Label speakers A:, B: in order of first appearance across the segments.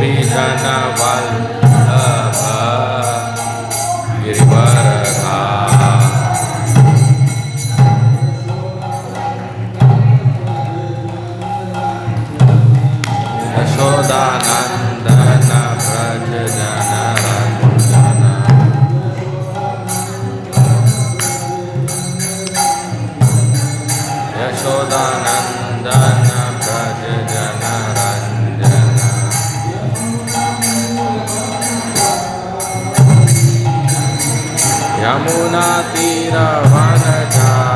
A: गोपी जन वल्लभ गिरिवरधारी यशोदानंदन व्रज जन रंजन यशोदानंदन व्रज जन रंजन यमुना तीर वनचारी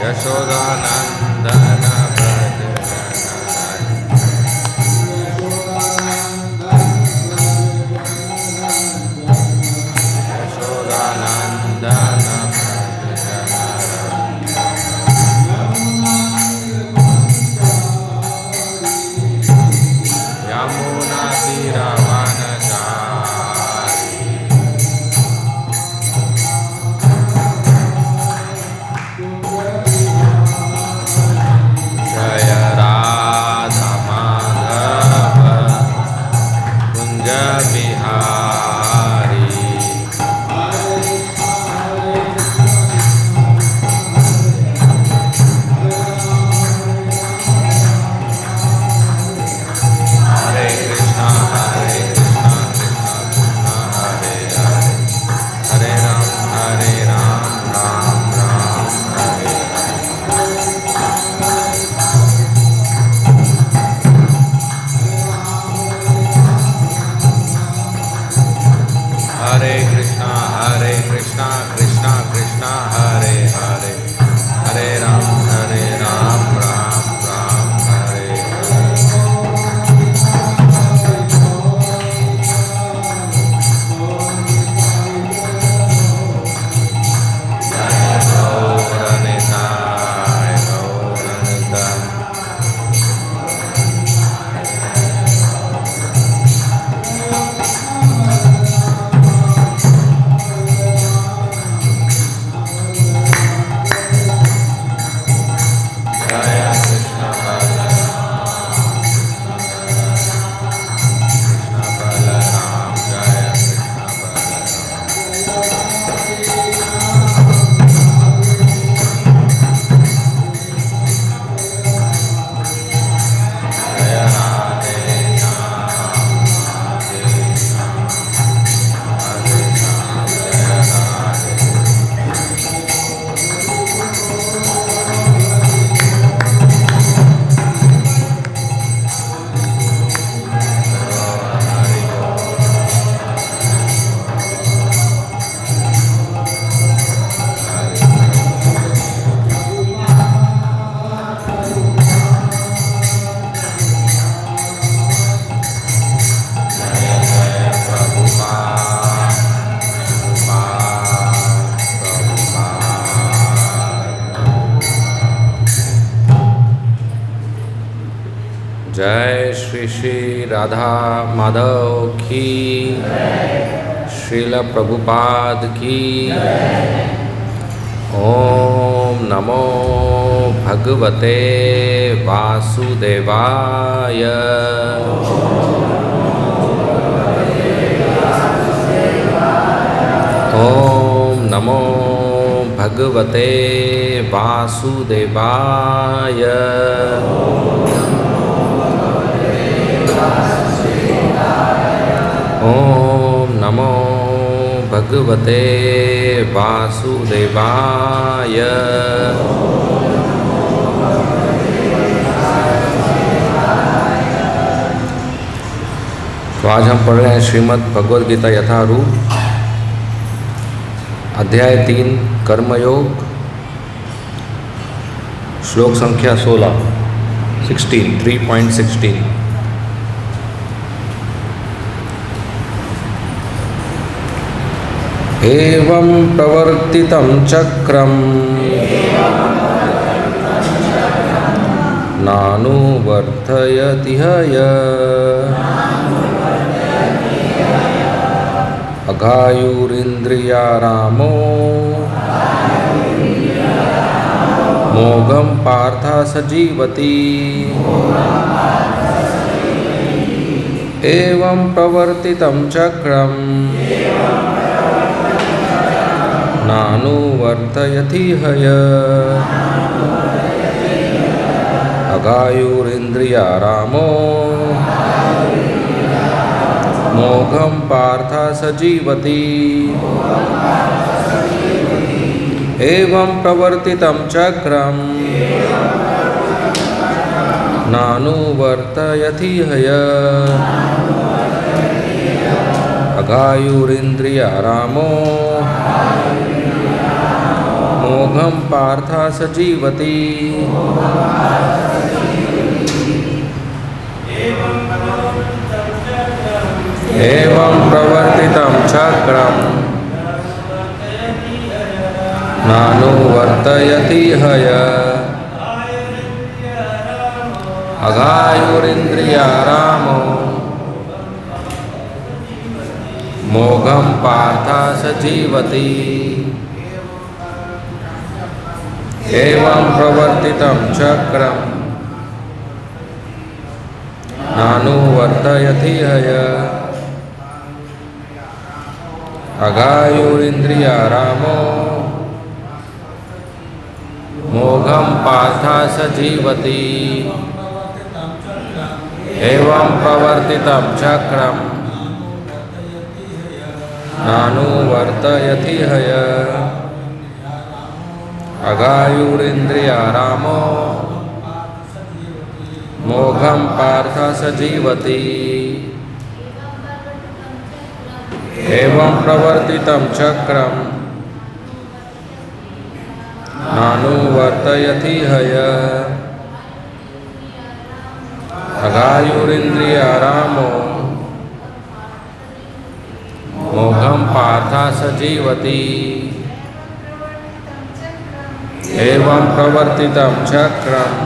A: यशोदानंदन व्रज यशोदानंदन यमुना तीर वनचारी जय राधा माधव कुंज बिहारी हरे कृष्णा कृष्णा कृष्णा हरे हरे हरे राम राम राम हरे हरे कृष्णा कृष्णा कृष्णा हरे हरे हरे राम राम राम हरे हरे गौरनिताय गौरनिताय जय श्री श्री राधा माधव की, श्रील प्रभुपाद की। ओम नमो भगवते वासुदेवाय। ओम नमो भगवते वासुदेवाय। ओम नमो भगवते वासुदेवाय। तो आज हम पढ़ रहे हैं श्रीमद् भगवद गीता यथारूप, अध्याय 3 कर्मयोग, श्लोक संख्या 3.16। एवं प्रवर्तितं चक्रम् नानुवर्तयति हय अघायुरिन्द्रियारामो मोघं पार्थ सजीवति। एवं प्रवर्तितं चक्रम् नानुवर्तयति हय अघायुरिन्द्रियारामो मोघं पार्थ सजीवति। एवं प्रवर्तितं चक्रम् नानुवर्तयति हय अघायुरिन्द्रियारामो मोघं पार्थ सजीवति। एवं प्रवर्तितं चक्रम् नानुवर्तयति हय अघायुरिन्द्रियारामो मोघं पार्थ सजीवति। एवं प्रवर्तितं चक्रम् नानुवर्तयति हय अघायुरिन्द्रियारामो मोघं पार्थ सजीवति। एवं प्रवर्तितं चक्रम् नानुवर्तयति हय अघायुरिन्द्रियारामो मोघं पार्थ सजीवति। एवं प्रवर्तितं चक्रम् नानुवर्तयति हय अघायुरिन्द्रियारामो मोघं पार्थ सजीवति। एवं प्रवर्तितं चक्रम्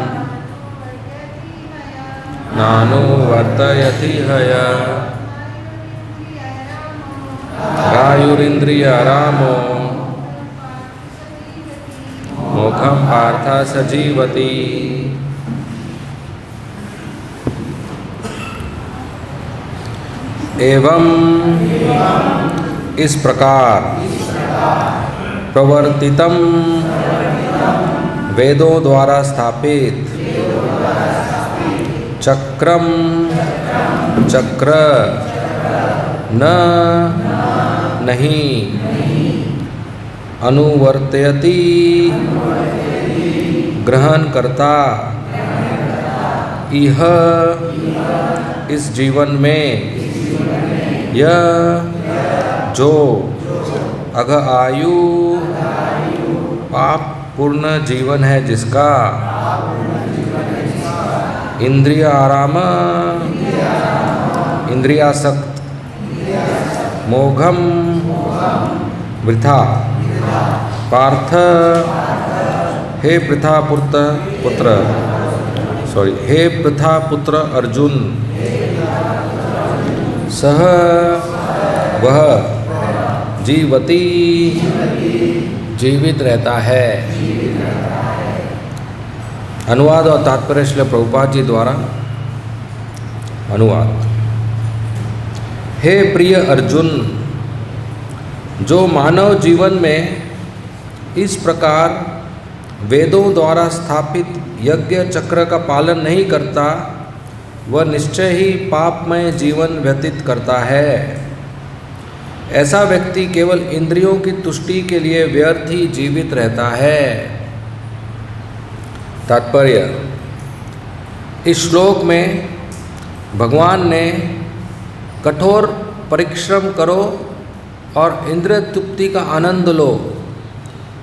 A: नानुवर्तयति हय अघायुरिन्द्रियारामो मोघं पार्थ सजीवति। एवं इस प्रकार प्रवर्तितम वेदों द्वारा स्थापित चक्रम चक्र न नहीं अनुवर्तयति ग्रहण करता इह इस जीवन में यह जो अघ आयु पाप पूर्ण जीवन है जिसका इंद्रिय आराम इंद्रियासक्त मोघम वृथा पार्थ हे पृथा पुत्र अर्जुन सह वह जीवती जीवित रहता है। अनुवाद और तात्पर्य श्री प्रभुपाद जी द्वारा अनुवाद। हे प्रिय अर्जुन, जो मानव जीवन में इस प्रकार वेदों द्वारा स्थापित यज्ञ चक्र का पालन नहीं करता, वह निश्चय ही पापमय जीवन व्यतीत करता है। ऐसा व्यक्ति केवल इंद्रियों की तुष्टि के लिए व्यर्थ ही जीवित रहता है। तात्पर्य, इस श्लोक में भगवान ने कठोर परिश्रम करो और इंद्रिय तृप्ति का आनंद लो,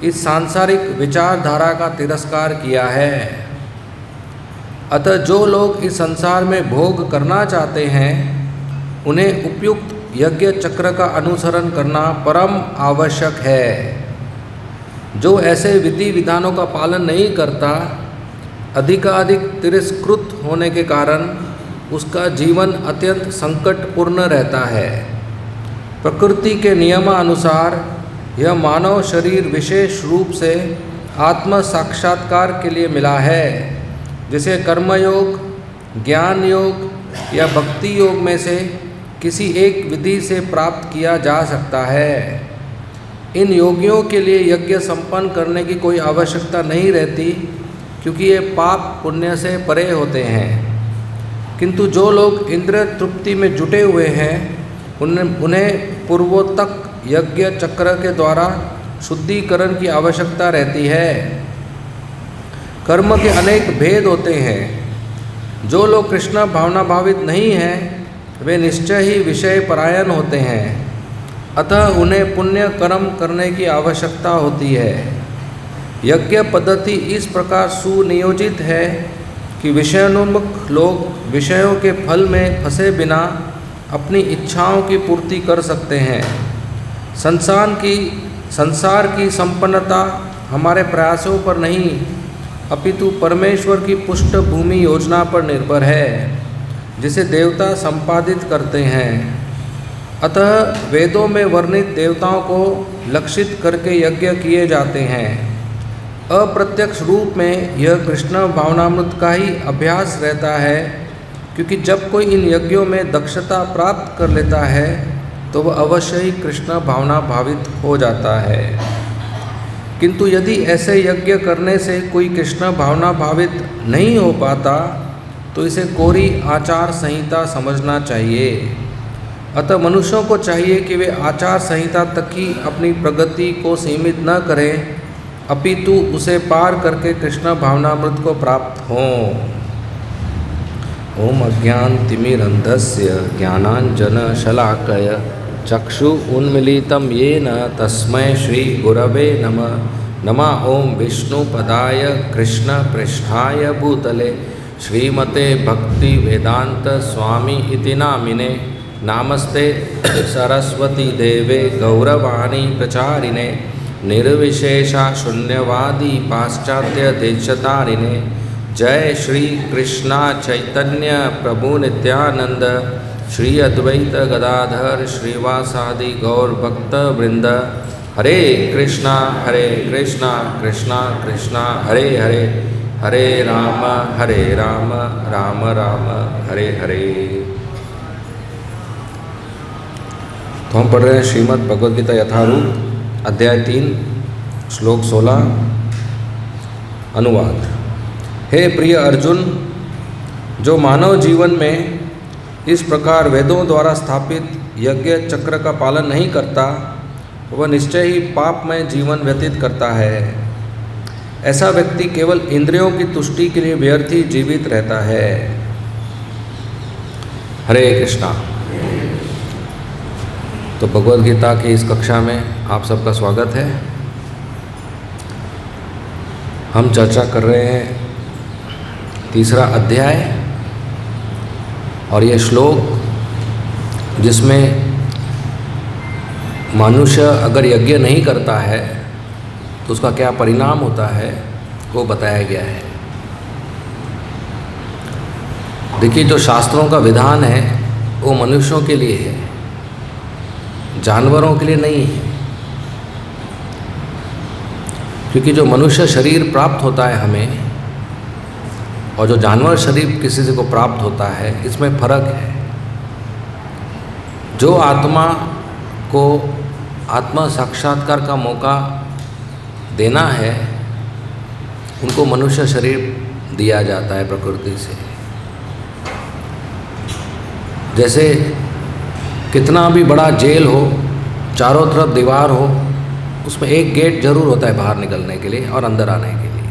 A: इस सांसारिक विचारधारा का तिरस्कार किया है। अतः जो लोग इस संसार में भोग करना चाहते हैं, उन्हें उपयुक्त यज्ञ चक्र का अनुसरण करना परम आवश्यक है। जो ऐसे विधि विधानों का पालन नहीं करता, अधिकाधिक तिरस्कृत होने के कारण उसका जीवन अत्यंत संकटपूर्ण रहता है। प्रकृति के नियमानुसार यह मानव शरीर विशेष रूप से आत्म साक्षात्कार के लिए मिला है, जिसे कर्मयोग, ज्ञान योग या भक्ति योग में से किसी एक विधि से प्राप्त किया जा सकता है। इन योगियों के लिए यज्ञ संपन्न करने की कोई आवश्यकता नहीं रहती, क्योंकि ये पाप पुण्य से परे होते हैं। किंतु जो लोग इंद्रिय तृप्ति में जुटे हुए हैं, उन्हें पूर्वोक्त यज्ञ चक्र के द्वारा शुद्धिकरण की आवश्यकता रहती है। कर्म के अनेक भेद होते हैं। जो लोग कृष्ण भावना भावित नहीं हैं, वे निश्चय ही विषय परायण होते हैं। अतः उन्हें पुण्य कर्म करने की आवश्यकता होती है। यज्ञ पद्धति इस प्रकार सुनियोजित है कि विषयोन्मुख लोग विषयों के फल में फंसे बिना अपनी इच्छाओं की पूर्ति कर सकते हैं। संसार की संपन्नता हमारे प्रयासों पर नहीं, अपितु परमेश्वर की पृष्ठभूमि योजना पर निर्भर है, जिसे देवता संपादित करते हैं। अतः वेदों में वर्णित देवताओं को लक्षित करके यज्ञ किए जाते हैं। अप्रत्यक्ष रूप में यह कृष्ण भावनामृत का ही अभ्यास रहता है, क्योंकि जब कोई इन यज्ञों में दक्षता प्राप्त कर लेता है तो वह अवश्य ही कृष्ण भावना भावित हो जाता है। किंतु यदि ऐसे यज्ञ करने से कोई कृष्ण भावना भावित नहीं हो पाता, तो इसे कोरी आचार संहिता समझना चाहिए। अतः मनुष्यों को चाहिए कि वे आचार संहिता तक ही अपनी प्रगति को सीमित न करें, अपितु उसे पार करके कृष्ण भावनामृत को प्राप्त हों। ओम अज्ञानतिमिरन्धस्य ज्ञानाञ्जनशलाकया चक्षु उन्मीलितं येन तस्मै श्री गुरवे नमः। नमः ओम विष्णुपदाय कृष्णपृष्ठाय भूतले श्रीमते भक्ति वेदांत स्वामी इति नामिने। नामस्ते सरस्वती देवे गौरवाणी प्रचारिणे निर्विशेषा शून्यवादी पाश्चात्य देशतारिणे। जय श्री कृष्णा चैतन्य प्रभु नित्यानंद श्री अद्वैत गदाधर श्रीवासादि गौर भक्त वृंद। हरे कृष्णा कृष्णा कृष्णा हरे हरे, हरे राम राम राम हरे हरे। तो हम पढ़ रहे हैं श्रीमद् भगवद गीता यथारूप अध्याय 3 श्लोक 16 अनुवाद। हे प्रिय अर्जुन, जो मानव जीवन में इस प्रकार वेदों द्वारा स्थापित यज्ञ चक्र का पालन नहीं करता, वह निश्चय ही पापमय जीवन व्यतीत करता है। ऐसा व्यक्ति केवल इंद्रियों की तुष्टि के लिए व्यर्थ ही जीवित रहता है। हरे कृष्णा। तो भगवद गीता की इस कक्षा में आप सबका स्वागत है। हम चर्चा कर रहे हैं तीसरा अध्याय, और ये श्लोक जिसमें मनुष्य अगर यज्ञ नहीं करता है तो उसका क्या परिणाम होता है वो बताया गया है। देखिए, जो शास्त्रों का विधान है वो मनुष्यों के लिए है, जानवरों के लिए नहीं है। क्योंकि जो मनुष्य शरीर प्राप्त होता है हमें, और जो जानवर शरीर किसी से को प्राप्त होता है, इसमें फर्क है। जो आत्मा को आत्मा साक्षात्कार का मौका देना है, उनको मनुष्य शरीर दिया जाता है प्रकृति से। जैसे कितना भी बड़ा जेल हो, चारों तरफ दीवार हो, उसमें एक गेट जरूर होता है बाहर निकलने के लिए और अंदर आने के लिए।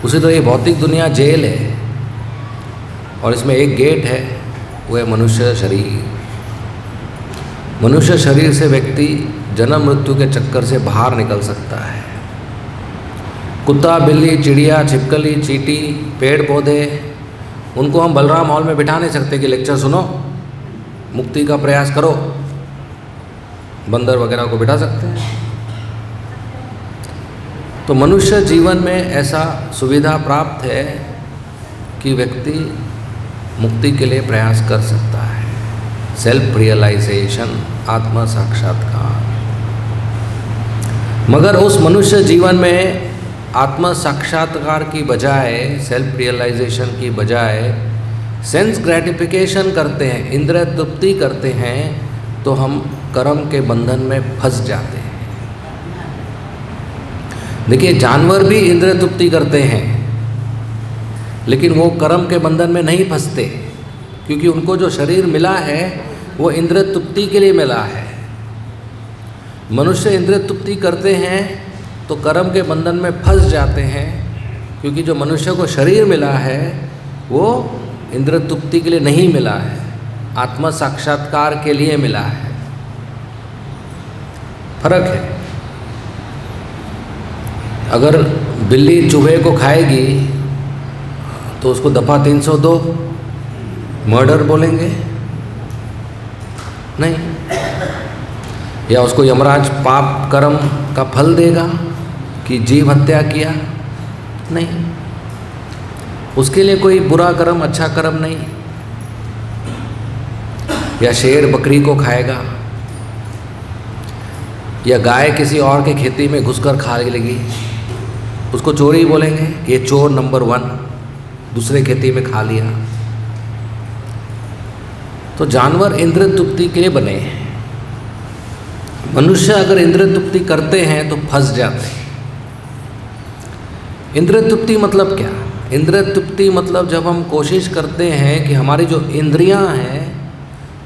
A: उसी तरह ये भौतिक दुनिया जेल है और इसमें एक गेट है, वो है मनुष्य शरीर। मनुष्य शरीर से व्यक्ति जन्म मृत्यु के चक्कर से बाहर निकल सकता है। कुत्ता, बिल्ली, चिड़िया, छिपकली, चींटी, पेड़ पौधे, उनको हम बलराम हॉल में बिठा नहीं सकते कि लेक्चर सुनो, मुक्ति का प्रयास करो। बंदर वगैरह को बिठा सकते हैं। तो मनुष्य जीवन में ऐसा सुविधा प्राप्त है कि व्यक्ति मुक्ति के लिए प्रयास कर सकता है। सेल्फ रियलाइजेशन, आत्म साक्षात्कार। मगर उस मनुष्य जीवन में आत्म साक्षात्कार की बजाय, सेल्फ रियलाइजेशन की बजाय सेंस ग्रेटिफिकेशन करते हैं, इंद्रिय तृप्ति करते हैं, तो हम कर्म के बंधन में फंस जाते हैं। देखिए, जानवर भी इंद्रिय तृप्ति करते हैं, लेकिन वो कर्म के बंधन में नहीं फंसते, क्योंकि उनको जो शरीर मिला है वो इंद्रिय तृप्ति के लिए मिला है। मनुष्य इंद्रिय तृप्ति करते हैं तो कर्म के बंधन में फंस जाते हैं, क्योंकि जो मनुष्य को शरीर मिला है वो इंद्रिय तृप्ति के लिए नहीं मिला है, आत्म साक्षात्कार के लिए मिला है। फर्क है। अगर बिल्ली चूहे को खाएगी तो उसको दफा 302 मर्डर बोलेंगे? नहीं। या उसको यमराज पाप कर्म का फल देगा कि जीव हत्या किया? नहीं। उसके लिए कोई बुरा कर्म, अच्छा कर्म नहीं। या शेर बकरी को खाएगा, या गाय किसी और के खेती में घुसकर खा लेगी, उसको चोरी बोलेंगे? ये चोर नंबर 1, दूसरे खेती में खा लिया। तो जानवर इंद्रिय तृप्ति के लिए बने हैं। मनुष्य अगर इंद्रिय तृप्ति करते हैं तो फंस जाते हैं। इंद्रिय तृप्ति मतलब क्या? इंद्रिय तृप्ति मतलब जब हम कोशिश करते हैं कि हमारी जो इंद्रियां हैं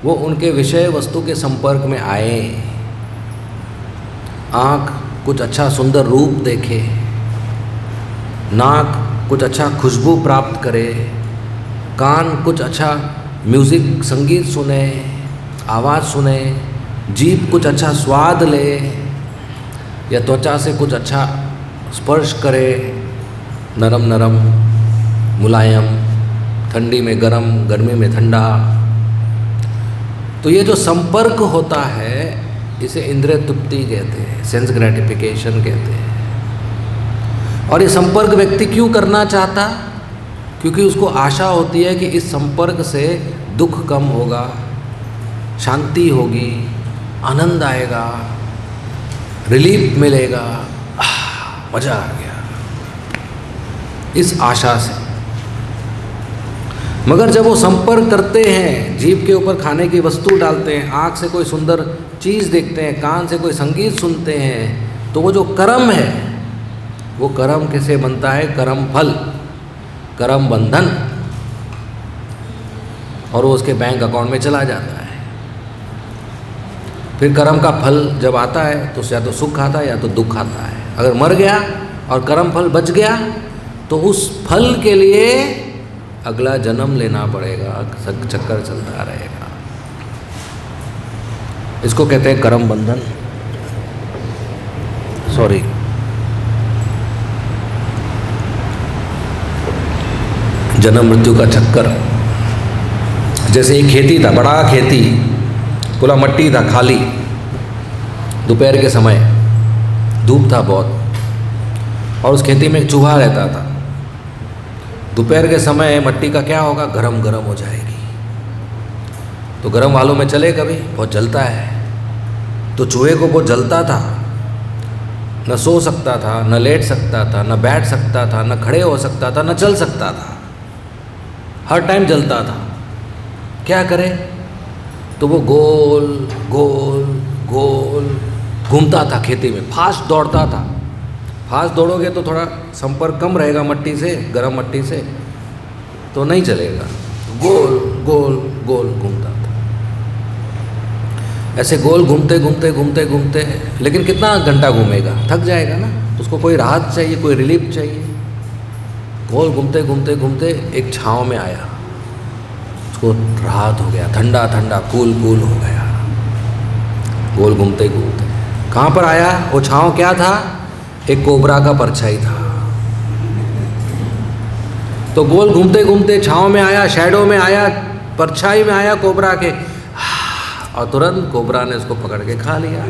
A: वो उनके विषय वस्तु के संपर्क में आए। आँख कुछ अच्छा सुंदर रूप देखे, नाक कुछ अच्छा खुशबू प्राप्त करे, कान कुछ अच्छा म्यूज़िक संगीत सुने, आवाज़ सुने, जीभ कुछ अच्छा स्वाद ले, या त्वचा से कुछ अच्छा स्पर्श करे, नरम नरम, मुलायम, ठंडी में गरम, गर्मी में ठंडा। तो ये जो संपर्क होता है इसे इंद्रिय तृप्ति कहते हैं, सेंस ग्रेटिफिकेशन कहते हैं। और ये संपर्क व्यक्ति क्यों करना चाहता? क्योंकि उसको आशा होती है कि इस संपर्क से दुख कम होगा, शांति होगी, आनंद आएगा, रिलीफ मिलेगा, मज़ा आ गया, इस आशा से। मगर जब वो संपर्क करते हैं, जीभ के ऊपर खाने की वस्तु डालते हैं, आँख से कोई सुंदर चीज़ देखते हैं, कान से कोई संगीत सुनते हैं, तो वो जो कर्म है वो कर्म कैसे बनता है? कर्म फल, कर्म बंधन, और वो उसके बैंक अकाउंट में चला जाता है। फिर कर्म का फल जब आता है तो या तो सुख आता है या तो दुख आता है। अगर मर गया और कर्म फल बच गया तो उस फल के लिए अगला जन्म लेना पड़ेगा, चक्कर चलता रहेगा। इसको कहते हैं कर्म बंधन। सॉरी, जन्म मृत्यु का चक्कर। जैसे एक खेती था, बड़ा खेती, पूरा मट्टी था, खाली, दोपहर के समय धूप था बहुत, और उस खेती में एक चूहा रहता था। दोपहर के समय मट्टी का क्या होगा? गरम गरम हो जाएगी। तो गरम वालों में चले कभी, बहुत जलता है। तो चूहे को बहुत जलता था, न सो सकता था, न लेट सकता था, न बैठ सकता था, न खड़े हो सकता था, न चल सकता था, हर टाइम जलता था। क्या करे? तो वो गोल गोल गोल घूमता था खेती में, फास्ट दौड़ता था। फास्ट दौड़ोगे तो थोड़ा संपर्क कम रहेगा मट्टी से, गर्म मट्टी से, तो नहीं चलेगा। गोल गोल गोल घूमता था। ऐसे गोल घूमते घूमते घूमते घूमते, लेकिन कितना घंटा घूमेगा, थक जाएगा ना, उसको कोई राहत चाहिए, कोई रिलीफ चाहिए। गोल घूमते घूमते घूमते एक छाँव में आया, उसको राहत हो गया, ठंडा ठंडा कूल कूल हो गया। गोल घूमते घूमते कहाँ पर आया? वो छाँव क्या था? एक कोबरा का परछाई था। तो गोल घूमते घूमते छाँव में आया, शैडो में आया, परछाई में आया कोबरा के, और तुरंत कोबरा ने उसको पकड़ के खा लिया।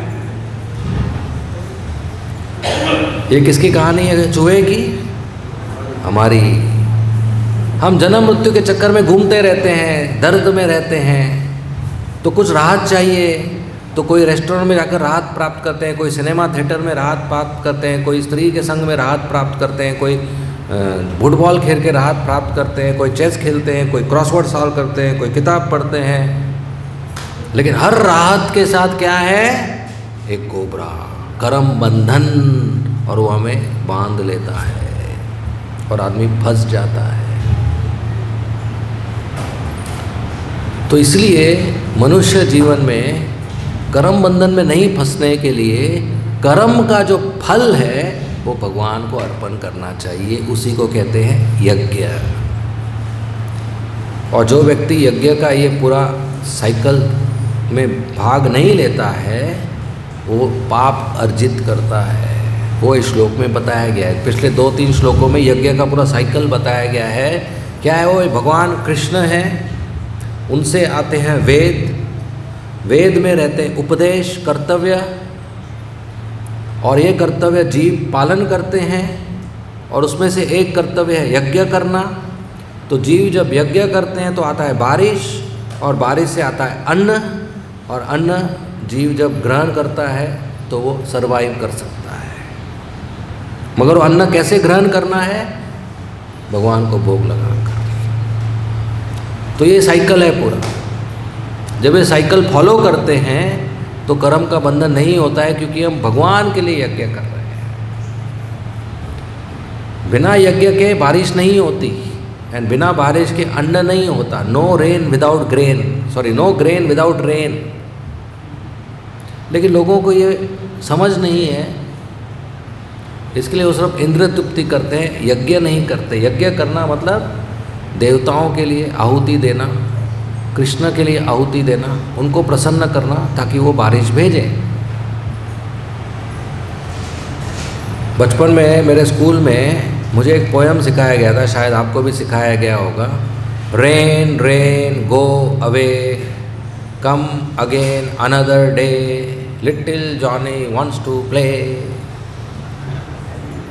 A: ये किसकी कहानी है? चूहे की, हमारी। हम जन्म मृत्यु के चक्कर में घूमते रहते हैं, दर्द में रहते हैं, तो कुछ राहत चाहिए, तो कोई रेस्टोरेंट में जाकर राहत प्राप्त करते हैं, कोई सिनेमा थिएटर में राहत प्राप्त करते हैं, कोई स्त्री के संग में राहत प्राप्त करते हैं, कोई फुटबॉल खेल के राहत प्राप्त करते हैं, कोई चेस खेलते हैं, कोई क्रॉसवर्ड सॉल्व करते हैं, कोई किताब पढ़ते हैं। लेकिन हर राहत के साथ क्या है? एक कोबरा, कर्म बंधन, और वो हमें बांध लेता है और आदमी फंस जाता है। तो इसलिए मनुष्य जीवन में कर्म बंधन में नहीं फंसने के लिए कर्म का जो फल है वो भगवान को अर्पण करना चाहिए। उसी को कहते हैं यज्ञ। और जो व्यक्ति यज्ञ का ये पूरा साइकिल में भाग नहीं लेता है वो पाप अर्जित करता है। वो इस श्लोक में बताया गया है। पिछले 2-3 श्लोकों में यज्ञ का पूरा साइकिल बताया गया है। क्या है वो? भगवान कृष्ण हैं, उनसे आते हैं वेद, वेद में रहते हैं उपदेश, कर्तव्य, और ये कर्तव्य जीव पालन करते हैं। और उसमें से एक कर्तव्य है यज्ञ करना। तो जीव जब यज्ञ करते हैं तो आता है बारिश, और बारिश से आता है अन्न, और अन्न जीव जब ग्रहण करता है तो वो सर्वाइव कर सकता है। मगर वो अन्न कैसे ग्रहण करना है? भगवान को भोग लगाकर। तो ये साइकिल है पूरा। जब ये साइकिल फॉलो करते हैं तो कर्म का बंधन नहीं होता है, क्योंकि हम भगवान के लिए यज्ञ कर रहे हैं। बिना यज्ञ के बारिश नहीं होती, एंड बिना बारिश के अन्न नहीं होता। No rain without grain, sorry, no grain without rain. लेकिन लोगों को ये समझ नहीं है, इसके लिए वो सिर्फ इंद्र तृप्ति करते हैं, यज्ञ नहीं करते। यज्ञ करना मतलब देवताओं के लिए आहुति देना, कृष्ण के लिए आहुति देना, उनको प्रसन्न करना ताकि वो बारिश भेजें। बचपन में मेरे स्कूल में मुझे एक पोयम सिखाया गया था, शायद आपको भी सिखाया गया होगा। Rain rain go away, come again another day, little Johnny wants to play.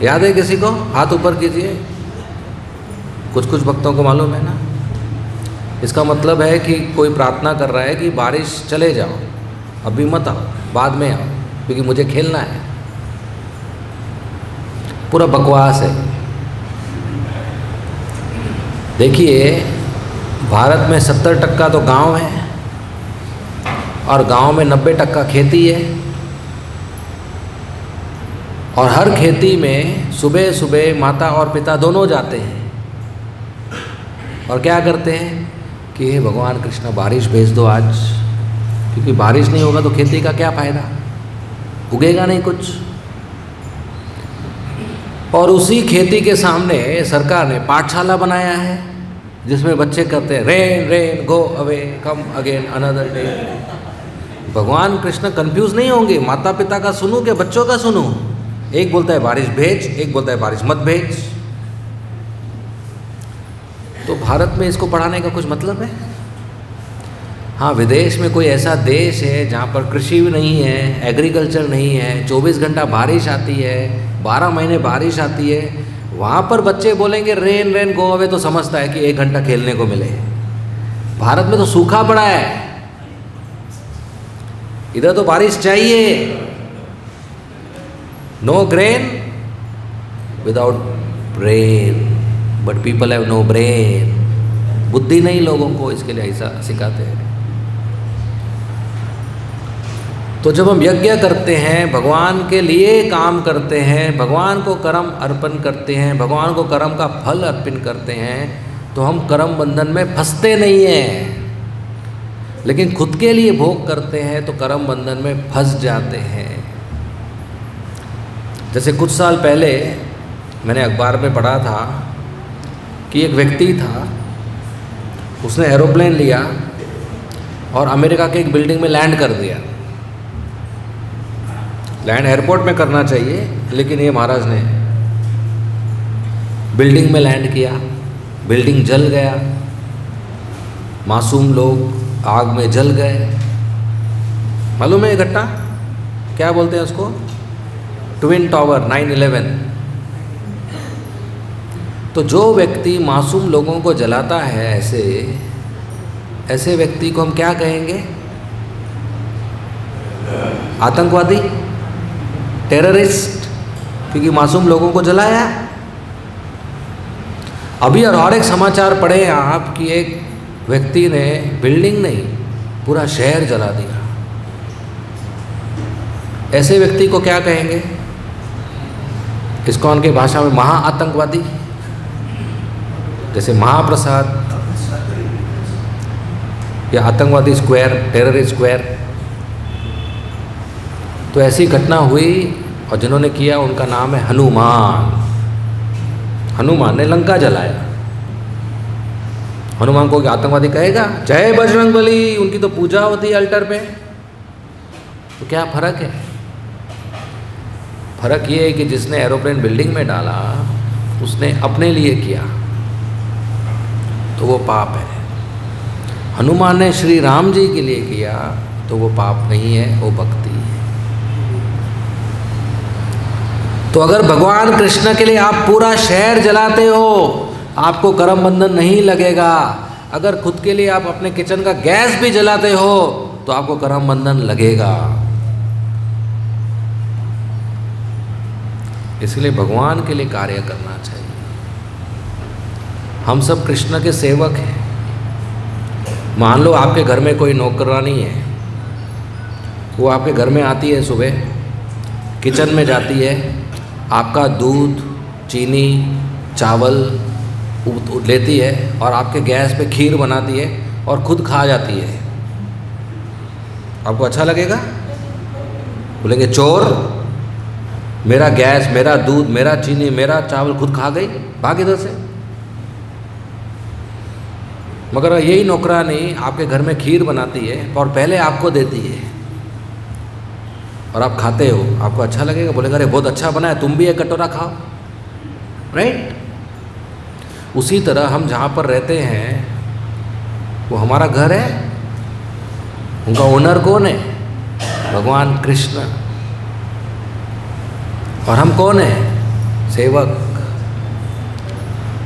A: याद है किसी को? हाथ ऊपर कीजिए। कुछ कुछ भक्तों को मालूम है ना। इसका मतलब है कि कोई प्रार्थना कर रहा है कि बारिश चले जाओ, अभी मत आओ, बाद में आओ, क्योंकि मुझे खेलना है। पूरा बकवास है। देखिए, भारत में 70% तो गांव है, और गांव में 90% खेती है। और हर खेती में सुबह सुबह माता और पिता दोनों जाते हैं, और क्या करते हैं कि हे भगवान कृष्ण बारिश भेज दो आज, क्योंकि बारिश नहीं होगा तो खेती का क्या फ़ायदा, उगेगा नहीं कुछ। और उसी खेती के सामने सरकार ने पाठशाला बनाया है, जिसमें बच्चे करते हैं rain rain go away, come again another day. भगवान कृष्ण कंफ्यूज नहीं होंगे, माता पिता का सुनूं कि बच्चों का सुनूं? एक बोलता है बारिश भेज, एक बोलता है बारिश मत भेज। तो भारत में इसको पढ़ाने का कुछ मतलब है? हाँ, विदेश में कोई ऐसा देश है जहाँ पर कृषि भी नहीं है, एग्रीकल्चर नहीं है, 24 घंटा बारिश आती है, 12 महीने बारिश आती है, वहाँ पर बच्चे बोलेंगे रेन रेन गो अवे तो समझता है कि 1 घंटा खेलने को मिले। भारत में तो सूखा पड़ा है, इधर तो बारिश चाहिए। No grain without rain, but people have no brain. बुद्धि नहीं लोगों को, इसके लिए ऐसा सिखाते हैं। तो जब हम यज्ञ करते हैं, भगवान के लिए काम करते हैं, भगवान को कर्म अर्पण करते हैं, भगवान को कर्म का फल अर्पण करते हैं, तो हम कर्म बंधन में फंसते नहीं हैं। लेकिन खुद के लिए भोग करते हैं तो कर्म बंधन में फंस जाते हैं। जैसे कुछ साल पहले मैंने अखबार में पढ़ा था कि एक व्यक्ति था, उसने एरोप्लेन लिया और अमेरिका के एक बिल्डिंग में लैंड कर दिया। लैंड एयरपोर्ट में करना चाहिए, लेकिन ये महाराज ने बिल्डिंग में लैंड किया। बिल्डिंग जल गया, मासूम लोग आग में जल गए। मालूम है ये घटना क्या बोलते हैं उसको? Twin tower 9/11। तो जो व्यक्ति मासूम लोगों को जलाता है, ऐसे व्यक्ति को हम क्या कहेंगे? आतंकवादी, टेररिस्ट, क्योंकि मासूम लोगों को जलाया। अभी और एक समाचार पढ़े आप कि एक व्यक्ति ने बिल्डिंग नहीं, पूरा शहर जला दिया। ऐसे व्यक्ति को क्या कहेंगे? इस्कॉन की भाषा में महा आतंकवादी, जैसे महाप्रसाद या आतंकवादी स्क्वायर, टेररिस्ट स्क्वायर। तो ऐसी घटना हुई और जिन्होंने किया उनका नाम है हनुमान। हनुमान ने लंका जलाया। हनुमान को आतंकवादी कहेगा? जय बजरंगबली, उनकी तो पूजा होती है अल्टर पे। तो क्या फर्क है? फर्क ये है कि जिसने एरोप्लेन बिल्डिंग में डाला उसने अपने लिए किया तो वो पाप है। हनुमान ने श्री राम जी के लिए किया तो वो पाप नहीं है, वो भक्ति है। तो अगर भगवान कृष्ण के लिए आप पूरा शहर जलाते हो, आपको कर्म बंधन नहीं लगेगा। अगर खुद के लिए आप अपने किचन का गैस भी जलाते हो तो आपको कर्म बंधन लगेगा। इसलिए भगवान के लिए कार्य करना चाहिए। हम सब कृष्ण के सेवक हैं। मान लो आपके घर में कोई नौकरानी है, वो आपके घर में आती है, सुबह किचन में जाती है, आपका दूध, चीनी, चावल लेती है और आपके गैस पे खीर बनाती है और खुद खा जाती है। आपको अच्छा लगेगा? बोलेंगे चोर, मेरा गैस, मेरा दूध, मेरा चीनी, मेरा चावल खुद खा गई, भाग इधर से। मगर यही नौकरानी आपके घर में खीर बनाती है और पहले आपको देती है और आप खाते हो, आपको अच्छा लगेगा? बोलेगा अरे बहुत अच्छा बना है, तुम भी एक कटोरा खाओ, राइट? उसी तरह हम जहाँ पर रहते हैं वो हमारा घर है, उनका ओनर कौन है? भगवान कृष्ण। और हम कौन है? सेवक।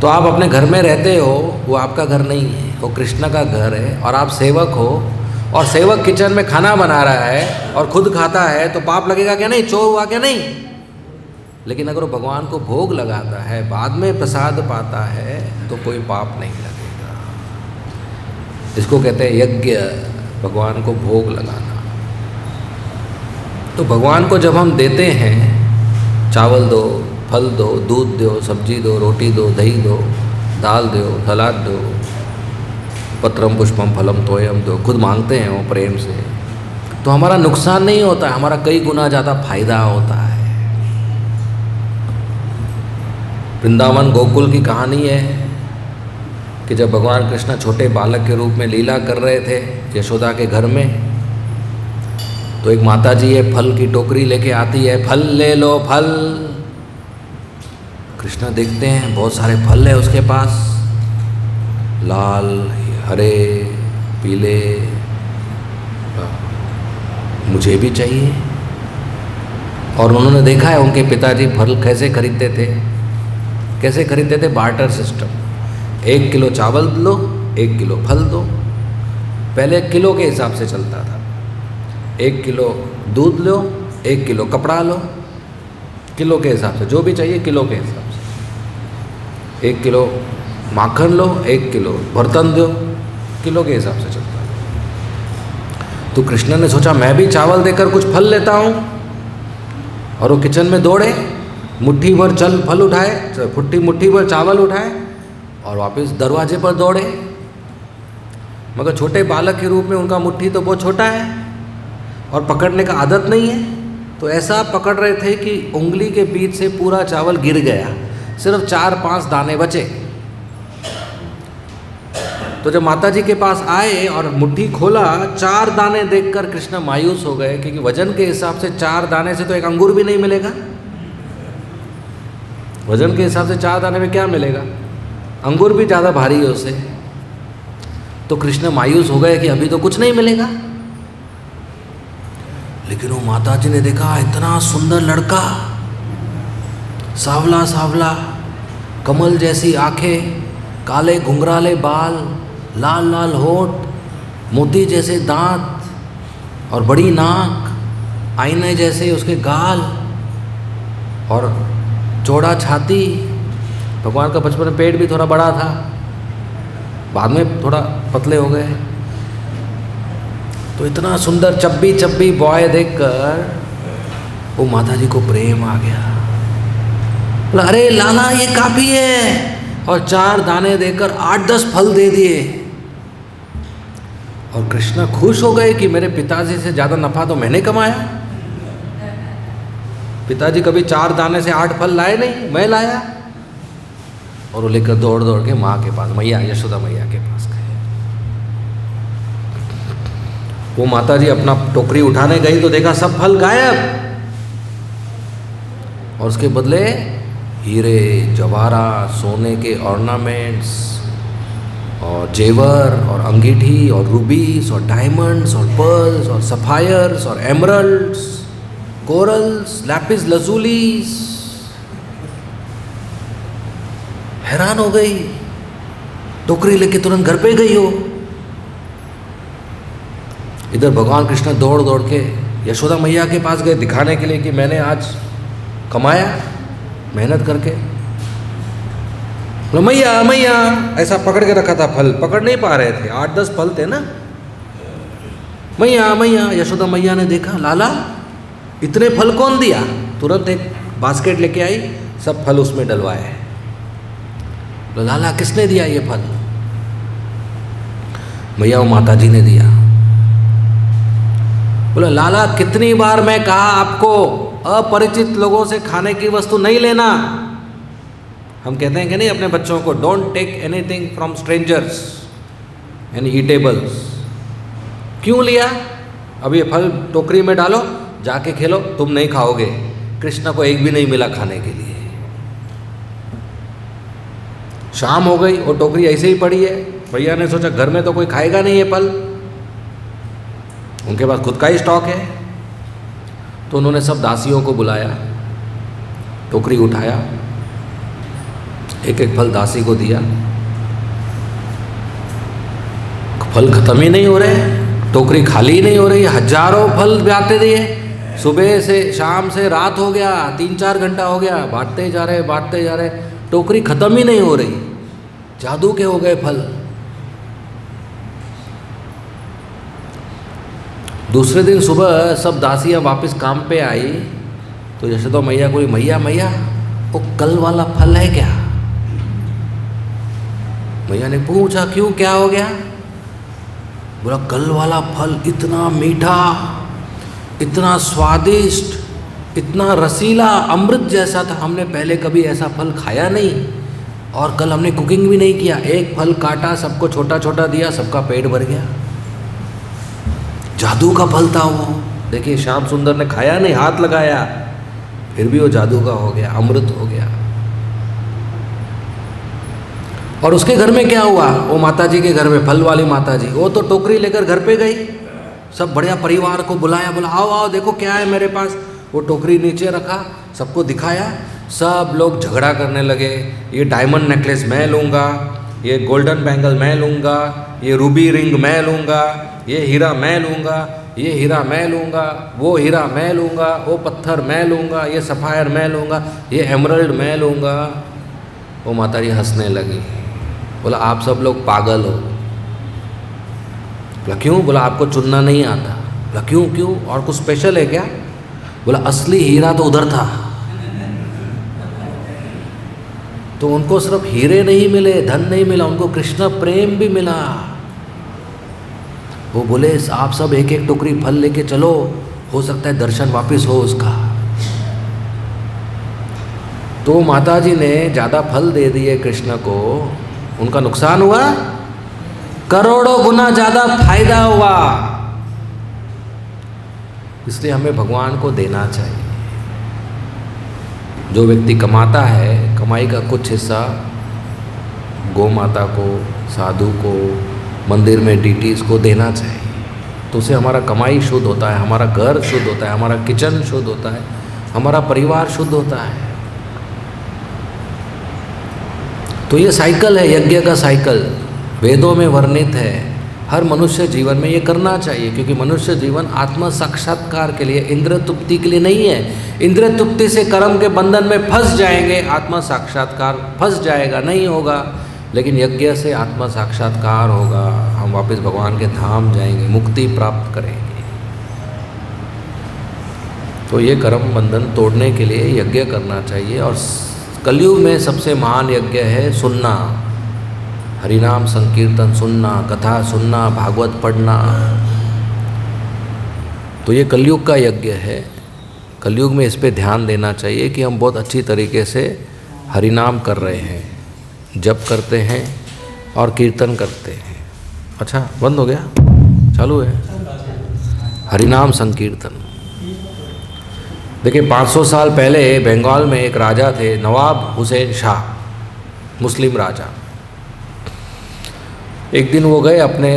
A: तो आप अपने घर में रहते हो, वो आपका घर नहीं है, वो कृष्ण का घर है और आप सेवक हो। और सेवक किचन में खाना बना रहा है और खुद खाता है तो पाप लगेगा क्या? नहीं। चोर हुआ क्या? नहीं। लेकिन अगर वो भगवान को भोग लगाता है, बाद में प्रसाद पाता है, तो कोई पाप नहीं लगेगा। इसको कहते हैं यज्ञ, भगवान को भोग लगाना। तो भगवान को जब हम देते हैं, चावल दो, फल दो, दूध दो, सब्जी दो, रोटी दो, दही दो, दाल दो, सलाद दो, पत्रम पुष्पम फलम तोयम दो, खुद मांगते हैं वो प्रेम से, तो हमारा नुकसान नहीं होता है, हमारा कई गुना ज़्यादा फायदा होता है। वृंदावन गोकुल की कहानी है कि जब भगवान कृष्ण छोटे बालक के रूप में लीला कर रहे थे यशोदा के घर में, तो एक माता जी है फल की टोकरी लेके आती है, फल ले लो फल। कृष्ण देखते हैं बहुत सारे फल है उसके पास, लाल, हरे, पीले, मुझे भी चाहिए। और उन्होंने देखा है उनके पिताजी फल कैसे खरीदते थे, कैसे खरीदते थे? Barter system. 1 किलो चावल लो, 1 किलो फल दो। पहले किलो के हिसाब से चलता था। 1 किलो दूध लो, 1 किलो कपड़ा लो, किलो के हिसाब से, जो भी चाहिए किलो के हिसाब से। 1 किलो माखन लो, 1 किलो बर्तन दो, किलो के हिसाब से चलता है। तो कृष्ण ने सोचा मैं भी चावल देकर कुछ फल लेता हूँ, और वो किचन में दौड़े, मुट्ठी भर चल फल उठाए, मुट्ठी भर चावल उठाए और वापस दरवाजे पर दौड़े। मगर छोटे बालक के रूप में उनका मुट्ठी तो बहुत छोटा है और पकड़ने का आदत नहीं है, तो ऐसा पकड़ रहे थे कि उंगली के बीच से पूरा चावल गिर गया, सिर्फ 4-5 दाने बचे। तो जब माता जी के पास आए और मुट्ठी खोला, 4 दाने देखकर कृष्ण मायूस हो गए, क्योंकि वजन के हिसाब से 4 दाने से तो एक अंगूर भी नहीं मिलेगा। वजन के हिसाब से 4 दाने में क्या मिलेगा, अंगूर भी ज़्यादा भारी है उससे। तो कृष्ण मायूस हो गए कि अभी तो कुछ नहीं मिलेगा। लेकिन वो माता जी ने देखा इतना सुंदर लड़का, सांवला सांवला, कमल जैसी आंखें, काले घुंघराले बाल, लाल लाल होठ, मोती जैसे दांत और बड़ी नाक, आईने जैसे उसके गाल और चौड़ा छाती। भगवान का बचपन में पेट भी थोड़ा बड़ा था, बाद में थोड़ा पतले हो गए। तो इतना सुंदर चब्बी चब्बी बॉय देखकर वो माता जी को प्रेम आ गया। बोला अरे लाला ये काफ़ी है, और 4 दाने देकर 8-10 फल दे दिए। और कृष्ण खुश हो गए कि मेरे पिताजी से ज़्यादा नफा तो मैंने कमाया। पिताजी कभी 4 दाने से 8 फल लाए नहीं, मैं लाया। और वो लेकर दौड़ दौड़ के माँ के पास, मैया यशोदा मैया के पास गए। वो माता जी अपना टोकरी उठाने गई तो देखा सब फल गायब, और उसके बदले हीरे जवाहरात, सोने के ऑर्नामेंट्स और जेवर और अंगीठी और रूबीज और डायमंड्स और पर्ल्स और सफायर्स और एमरल्ड्स, कोरल्स, लैपिस लजूलीस। हैरान हो गई, टोकरी लेके तुरंत घर पे गई हो। इधर भगवान कृष्ण दौड़ दौड़ के यशोदा मैया के पास गए दिखाने के लिए कि मैंने आज कमाया मेहनत करके। बोला मैया मैया, ऐसा पकड़ के रखा था फल, पकड़ नहीं पा रहे थे, 8-10 फल थे ना। मैया मैया, यशोदा मैया ने देखा लाला इतने फल कौन दिया, तुरंत एक बास्केट लेके आई, सब फल उसमें डलवाए। लाला किसने दिया ये फल? मैया वो माता जी ने दिया। बोला लाला कितनी बार मैं कहा आपको अपरिचित लोगों से खाने की वस्तु नहीं लेना। हम कहते हैं कि नहीं अपने बच्चों को, don't take anything from strangers any eatables. क्यों लिया? अब ये फल टोकरी में डालो, जाके खेलो, तुम नहीं खाओगे। कृष्ण को एक भी नहीं मिला खाने के लिए। शाम हो गई, वो टोकरी ऐसे ही पड़ी है। भैया ने सोचा घर में तो कोई खाएगा नहीं ये फल, उनके पास खुद का ही स्टॉक है। तो उन्होंने सब दासियों को बुलाया, टोकरी उठाया, एक एक फल दासी को दिया। फल खत्म ही नहीं हो रहे, टोकरी खाली ही नहीं हो रही, हजारों फल बांटते दिए। सुबह से शाम से रात हो गया, 3-4 घंटा हो गया, बांटते जा रहे, टोकरी खत्म ही नहीं हो रही। जादू के हो गए फल। दूसरे दिन सुबह सब दासियाँ वापस काम पे आई तो यशोदा मैया को, मैया मैया वो कल वाला फल है क्या? मैया ने पूछा क्यों, क्या हो गया? बोला कल वाला फल इतना मीठा, इतना स्वादिष्ट, इतना रसीला, अमृत जैसा था, हमने पहले कभी ऐसा फल खाया नहीं। और कल हमने कुकिंग भी नहीं किया, एक फल काटा, सबको छोटा छोटा दिया, सबका पेट भर गया। जादू का फल था वो। देखिए श्याम सुंदर ने खाया नहीं, हाथ लगाया, फिर भी वो जादू का हो गया, अमृत हो गया। और उसके घर में क्या हुआ? वो माता जी के घर में, फल वाली माता जी, वो तो टोकरी लेकर घर पे गई, सब बढ़िया परिवार को बुलाया, बोला आओ आओ देखो क्या है मेरे पास। वो टोकरी नीचे रखा, सबको दिखाया, सब लोग झगड़ा करने लगे। ये डायमंड नेकलेस मैं लूँगा, ये गोल्डन बैंगल मैं लूँगा, ये रूबी रिंग मैं लूँगा, ये हीरा मैं लूँगा, ये हीरा मैं लूँगा, वो हीरा मैं लूँगा, वो पत्थर मैं लूँगा, ये सफ़ायर मैं लूँगा, ये एमरल्ड मैं लूँगा। वो माता जी हंसने लगी, बोला आप सब लोग पागल हो। बोला क्यों? बोला आपको चुनना नहीं आता। बोला क्यों क्यों, और कुछ स्पेशल है क्या? बोला असली हीरा तो उधर था। तो उनको सिर्फ हीरे नहीं मिले, धन नहीं मिला, उनको कृष्ण प्रेम भी मिला। वो बोले आप सब एक एक टोकरी फल लेके चलो, हो सकता है दर्शन वापस हो उसका। तो माता जी ने ज़्यादा फल दे दिए कृष्ण को, उनका नुकसान हुआ, करोड़ों गुना ज़्यादा फायदा हुआ। इसलिए हमें भगवान को देना चाहिए। जो व्यक्ति कमाता है, कमाई का कुछ हिस्सा गौ माता को, साधु को, मंदिर में डीटीज़ को देना चाहिए। तो उससे हमारा कमाई शुद्ध होता है, हमारा घर शुद्ध होता है, हमारा किचन शुद्ध होता है, हमारा परिवार शुद्ध होता है। तो ये साइकिल है, यज्ञ का साइकिल, वेदों में वर्णित है। हर मनुष्य जीवन में ये करना चाहिए, क्योंकि मनुष्य जीवन आत्म साक्षात्कार के लिए, इंद्र तृप्ति के लिए नहीं है। इंद्र तृप्ति से कर्म के बंधन में फंस जाएंगे, आत्म साक्षात्कार फंस जाएगा, नहीं होगा। लेकिन यज्ञ से आत्म साक्षात्कार होगा, हम वापस भगवान के धाम जाएंगे, मुक्ति प्राप्त करेंगे। तो ये कर्म बंधन तोड़ने के लिए यज्ञ करना चाहिए। और कलयुग में सबसे महान यज्ञ है सुनना, हरिनाम संकीर्तन सुनना, कथा सुनना, भागवत पढ़ना। तो ये कलयुग का यज्ञ है। कलयुग में इस पे ध्यान देना चाहिए कि हम बहुत अच्छी तरीके से हरिनाम कर रहे हैं, जप करते हैं और कीर्तन करते हैं। अच्छा, बंद हो गया, चालू है हरिनाम संकीर्तन। देखिए 500 साल पहले बंगाल में एक राजा थे, नवाब हुसैन शाह, मुस्लिम राजा। एक दिन वो गए अपने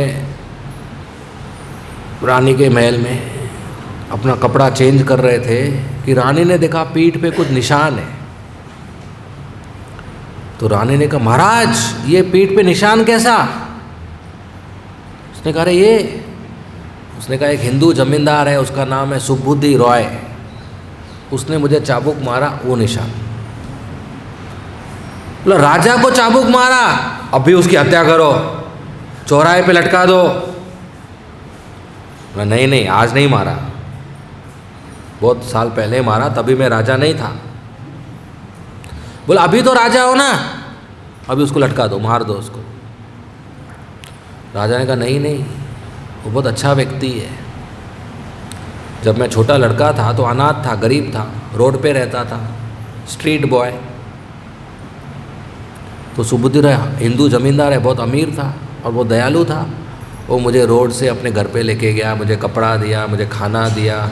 A: रानी के महल में, अपना कपड़ा चेंज कर रहे थे कि रानी ने देखा पीठ पे कुछ निशान है। तो रानी ने कहा, महाराज ये पीठ पे निशान कैसा? उसने कहा, अरे ये, उसने कहा एक हिंदू जमींदार है, उसका नाम है सुबुद्धि रॉय, उसने मुझे चाबुक मारा, वो निशान। बोला राजा को चाबुक मारा, अभी उसकी हत्या करो, चौराहे पे लटका दो। नहीं नहीं, आज नहीं मारा, बहुत साल पहले मारा, तभी मैं राजा नहीं था। बोला अभी तो राजा हो ना, अभी उसको लटका दो, मार दो उसको। राजा ने कहा नहीं नहीं, वो बहुत अच्छा व्यक्ति है। जब मैं छोटा लड़का था तो अनाथ था, गरीब था, रोड पे रहता था, स्ट्रीट बॉय। तो सुबुद्धि राय हिंदू जमींदार है, बहुत अमीर था और बहुत दयालु था। वो मुझे रोड से अपने घर पे लेके गया, मुझे कपड़ा दिया, मुझे खाना दिया,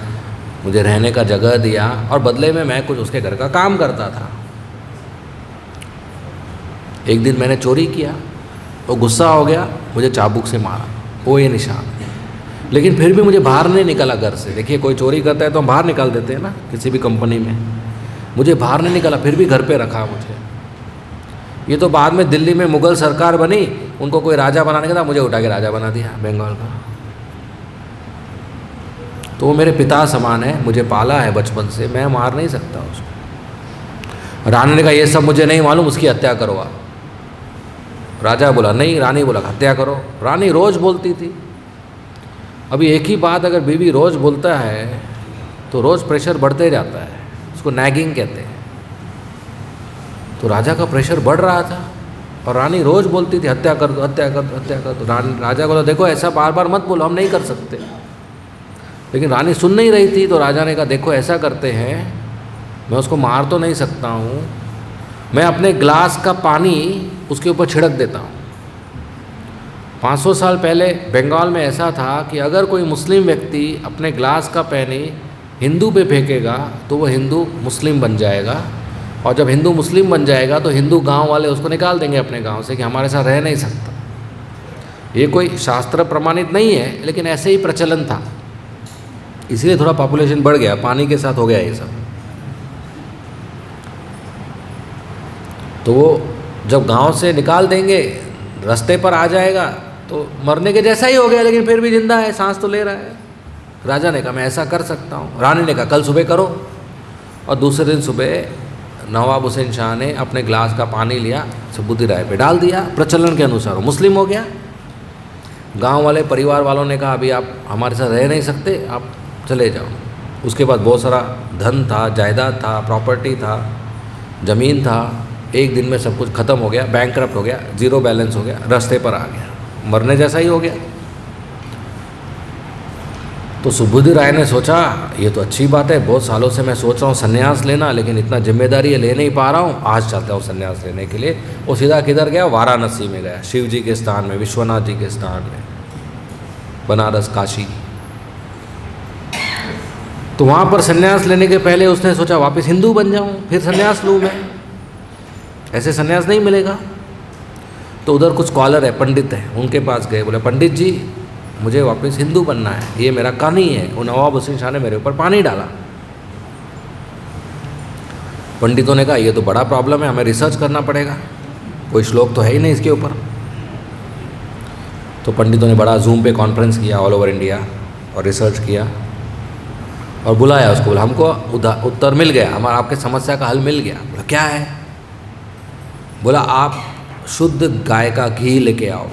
A: मुझे रहने का जगह दिया, और बदले में मैं कुछ उसके घर का काम करता था। एक दिन मैंने चोरी किया, वो गुस्सा हो गया, मुझे चाबुक से मारा, वो ये निशान। लेकिन फिर भी मुझे बाहर नहीं निकला घर से। देखिए कोई चोरी करता है तो हम बाहर निकाल देते हैं ना, किसी भी कंपनी में। मुझे बाहर नहीं निकाला, फिर भी घर पे रखा मुझे। ये तो बाद में दिल्ली में मुगल सरकार बनी, उनको कोई राजा बनाने का था, मुझे उठा के राजा बना दिया बंगाल का। तो वो मेरे पिता समान है, मुझे पाला है बचपन से, मैं मार नहीं सकता उसको। रानी ने कहा ये सब मुझे नहीं मालूम, उसकी हत्या करो आप। राजा बोला नहीं, रानी बोला हत्या करो। रानी रोज़ बोलती थी। अभी एक ही बात अगर बीवी रोज़ बोलता है तो रोज़ प्रेशर बढ़ते जाता है, उसको नैगिंग कहते हैं। तो राजा का प्रेशर बढ़ रहा था और रानी रोज़ बोलती थी हत्या कर दो, हत्या कर दो, हत्या कर दो। राजा को देखो ऐसा बार बार मत बोलो, हम नहीं कर सकते। लेकिन रानी सुन नहीं रही थी। तो राजा ने कहा देखो ऐसा करते हैं, मैं उसको मार तो नहीं सकता हूँ, मैं अपने ग्लास का पानी उसके ऊपर छिड़क देता हूँ। 500 साल पहले बंगाल में ऐसा था कि अगर कोई मुस्लिम व्यक्ति अपने ग्लास का पानी हिंदू पे फेंकेगा तो वो हिंदू मुस्लिम बन जाएगा, और जब हिंदू मुस्लिम बन जाएगा तो हिंदू गांव वाले उसको निकाल देंगे अपने गांव से कि हमारे साथ रह नहीं सकता। ये कोई शास्त्र प्रमाणित नहीं है, लेकिन ऐसे ही प्रचलन था, इसलिए थोड़ा पॉपुलेशन बढ़ गया, पानी के साथ हो गया ये सब। तो वो जब गांव से निकाल देंगे, रास्ते पर आ जाएगा तो मरने के जैसा ही हो गया, लेकिन फिर भी जिंदा है, सांस तो ले रहा है। राजा ने कहा मैं ऐसा कर सकता हूँ। रानी ने कहा कल सुबह करो। और दूसरे दिन सुबह नवाब हुसैन शाह ने अपने ग्लास का पानी लिया, सुबुद्धि राय पे डाल दिया, प्रचलन के अनुसार वो मुस्लिम हो गया। गांव वाले परिवार वालों ने कहा अभी आप हमारे साथ रह नहीं सकते, आप चले जाओ। उसके बाद बहुत सारा धन था, जायदाद था, प्रॉपर्टी था, ज़मीन था। एक दिन में सब कुछ ख़त्म हो गया, बैंकक्रप्ट हो गया, ज़ीरो बैलेंस हो गया, रास्ते पर आ गया, मरने जैसा ही हो गया। तो सुबुद्धि राय ने सोचा ये तो अच्छी बात है, बहुत सालों से मैं सोच रहा हूँ संन्यास लेना, लेकिन इतना जिम्मेदारी ले नहीं पा रहा हूँ, आज चलता हूँ संन्यास लेने के लिए। वो सीधा किधर गया? वाराणसी में गया, शिव जी के स्थान में, विश्वनाथ जी के स्थान में, बनारस काशी। तो वहाँ पर संन्यास लेने के पहले उसने सोचा वापस हिंदू बन जाऊँ, फिर संन्यास लूँ मैं, ऐसे संन्यास नहीं मिलेगा। तो उधर कुछ स्कॉलर है, पंडित है, उनके पास गए, बोले पंडित जी मुझे वापस हिंदू बनना है, ये मेरा कहानी है। वो नवाब हुसैन शाह ने मेरे ऊपर पानी डाला। पंडितों ने कहा ये तो बड़ा प्रॉब्लम है, हमें रिसर्च करना पड़ेगा, कोई श्लोक तो है ही नहीं इसके ऊपर। तो पंडितों ने बड़ा जूम पे कॉन्फ्रेंस किया ऑल ओवर इंडिया और रिसर्च किया और बुलाया उसको, बोला हमको उत्तर मिल गया, हमारा आपके समस्या का हल मिल गया। बोला क्या है? बोला आप शुद्ध गाय का घी लेके आओ,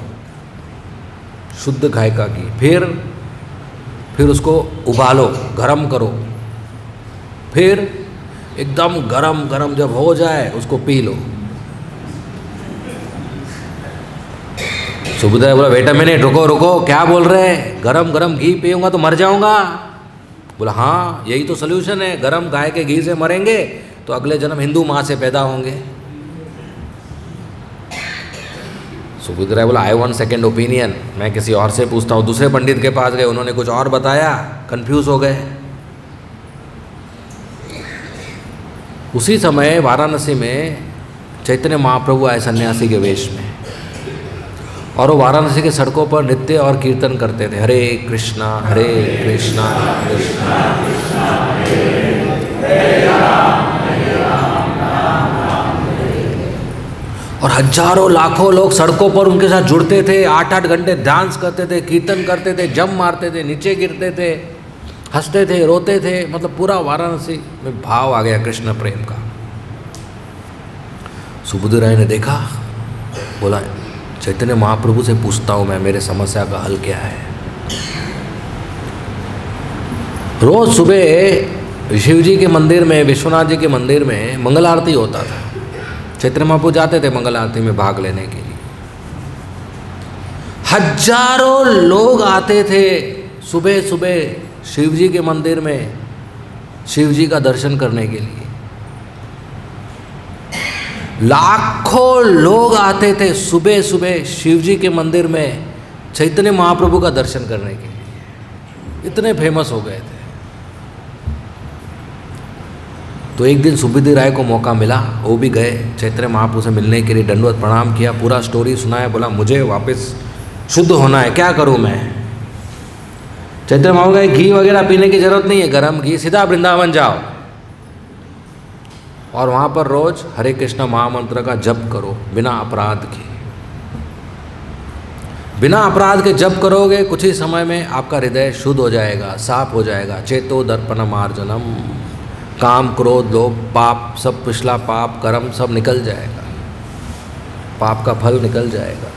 A: शुद्ध गाय का घी, फिर उसको उबालो, गरम करो, फिर एकदम गरम गरम जब हो जाए उसको पी लो। सुबुद्धि बोला वेट अ मिनट, रुको रुको, क्या बोल रहे हैं? गरम गरम घी पीऊंगा तो मर जाऊंगा? बोला हाँ यही तो सोल्यूशन है, गरम गाय के घी से मरेंगे तो अगले जन्म हिंदू माँ से पैदा होंगे। सुबुद्धि राय बोला आई वांट सेकेंड ओपिनियन, मैं किसी और से पूछता हूँ। दूसरे पंडित के पास गए, उन्होंने कुछ और बताया, कंफ्यूज हो गए। उसी समय वाराणसी में चैतन्य महाप्रभु आए सन्यासी के वेश में, और वो वाराणसी के सड़कों पर नृत्य और कीर्तन करते थे, हरे कृष्णा कृष्णा कृष्णा हरे राम। और हजारों लाखों लोग सड़कों पर उनके साथ जुड़ते थे, 8-8 घंटे डांस करते थे, कीर्तन करते थे, जम मारते थे, नीचे गिरते थे, हंसते थे, रोते थे, मतलब पूरा वाराणसी में भाव आ गया कृष्ण प्रेम का। सुबुद्धि राय ने देखा, बोला चैतन्य महाप्रभु से पूछता हूँ मैं, मेरे समस्या का हल क्या है। रोज सुबह शिव जी के मंदिर में, विश्वनाथ जी के मंदिर में मंगल आरती होता था। चैतन्य महाप्रभु जाते थे मंगल आरती में भाग लेने के लिए। हजारों लोग आते थे सुबह सुबह शिव जी के मंदिर में शिव जी का दर्शन करने के लिए। लाखों लोग आते थे सुबह सुबह शिव जी के मंदिर में चैतन्य महाप्रभु का दर्शन करने के लिए, इतने फेमस हो गए थे। तो एक दिन सुबुद्धि राय को मौका मिला, वो भी गए चैतन्य महाप्रभु से मिलने के लिए, दंडवत प्रणाम किया, पूरा स्टोरी सुनाया, बोला मुझे वापस शुद्ध होना है, क्या करूं मैं। चैतन्य महाप्रभु का घी वगैरह पीने की जरूरत नहीं है, गरम घी, सीधा वृंदावन जाओ और वहाँ पर रोज हरे कृष्ण महामंत्र का जप करो बिना अपराध के। बिना अपराध के जप करोगे, कुछ ही समय में आपका हृदय शुद्ध हो जाएगा, साफ हो जाएगा। चेतो दर्पण मार्जनम, काम क्रोध लोभ पाप, सब पिछला पाप कर्म सब निकल जाएगा, पाप का फल निकल जाएगा।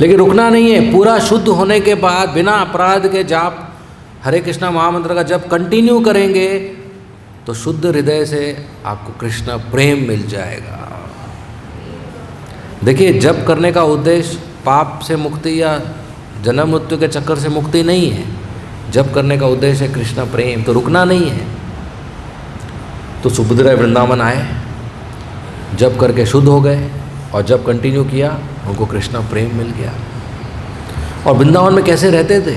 A: लेकिन रुकना नहीं है, पूरा शुद्ध होने के बाद बिना अपराध के जाप हरे कृष्णा महामंत्र का जप कंटिन्यू करेंगे तो शुद्ध हृदय से आपको कृष्ण प्रेम मिल जाएगा। देखिए, जप करने का उद्देश्य पाप से मुक्ति या जन्म मृत्यु के चक्कर से मुक्ति नहीं है। जप करने का उद्देश्य है कृष्ण प्रेम, तो रुकना नहीं है। तो सुबुद्धि राय वृंदावन आए, जप करके शुद्ध हो गए और जब कंटिन्यू किया उनको कृष्ण प्रेम मिल गया। और वृंदावन में कैसे रहते थे,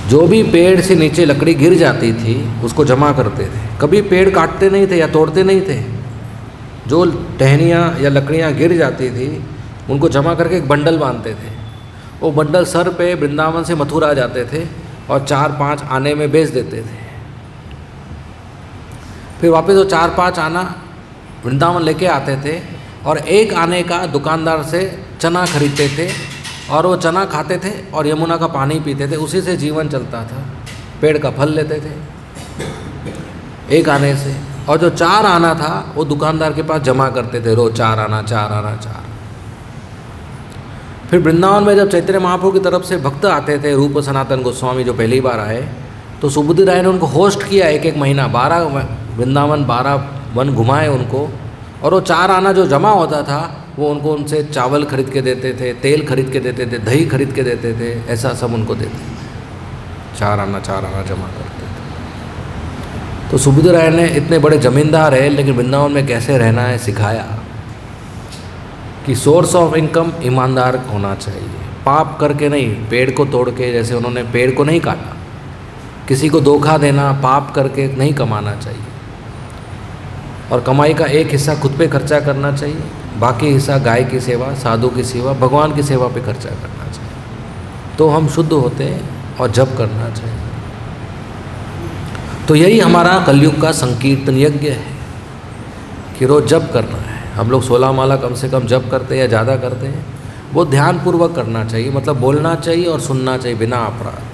A: जो भी पेड़ से नीचे लकड़ी गिर जाती थी उसको जमा करते थे, कभी पेड़ काटते नहीं थे या तोड़ते नहीं थे। जो टहनियाँ या लकड़ियाँ गिर जाती थी उनको जमा करके एक बंडल बांधते थे। वो बंडल सर पे वृंदावन से मथुरा जाते थे और 4-5 आने में बेच देते थे। फिर वापस वो 4-5 आना वृंदावन लेके आते थे और एक आने का दुकानदार से चना खरीदते थे और वो चना खाते थे और यमुना का पानी पीते थे, उसी से जीवन चलता था। पेड़ का फल लेते थे एक आने से, और जो 4 आना था वो दुकानदार के पास जमा करते थे, रोज 4 आना 4 आना 4। फिर वृंदावन में जब चैतन्य महाप्रभु की तरफ से भक्त आते थे, रूप सनातन गोस्वामी जो पहली बार आए, तो सुबुद्धि राय ने उनको होस्ट किया 1-1 महीना, 12 वृंदावन 12 वन घुमाए उनको। और वो 4 आना जो जमा होता था वो उनको उनसे चावल खरीद के देते थे, तेल खरीद के देते थे, दही खरीद के देते थे, ऐसा सब उनको देते थे। 4 आना जमा करते थे। तो सुबुद्धि राय ने इतने बड़े जमींदार है लेकिन वृंदावन में कैसे रहना है सिखाया कि सोर्स ऑफ इनकम ईमानदार होना चाहिए, पाप करके नहीं, पेड़ को तोड़ के, जैसे उन्होंने पेड़ को नहीं काटा, किसी को धोखा देना, पाप करके नहीं कमाना चाहिए। और कमाई का एक हिस्सा खुद पे खर्चा करना चाहिए, बाकी हिस्सा गाय की सेवा, साधु की सेवा, भगवान की सेवा पे खर्चा करना चाहिए। तो हम शुद्ध होते हैं और जप करना चाहिए। तो यही हमारा कलयुग का संकीर्तन यज्ञ है कि रोज़ जप करना है। हम लोग 16 माला कम से कम जप करते हैं या ज़्यादा करते हैं, वो ध्यानपूर्वक करना चाहिए, मतलब बोलना चाहिए और सुनना चाहिए बिना अपराध।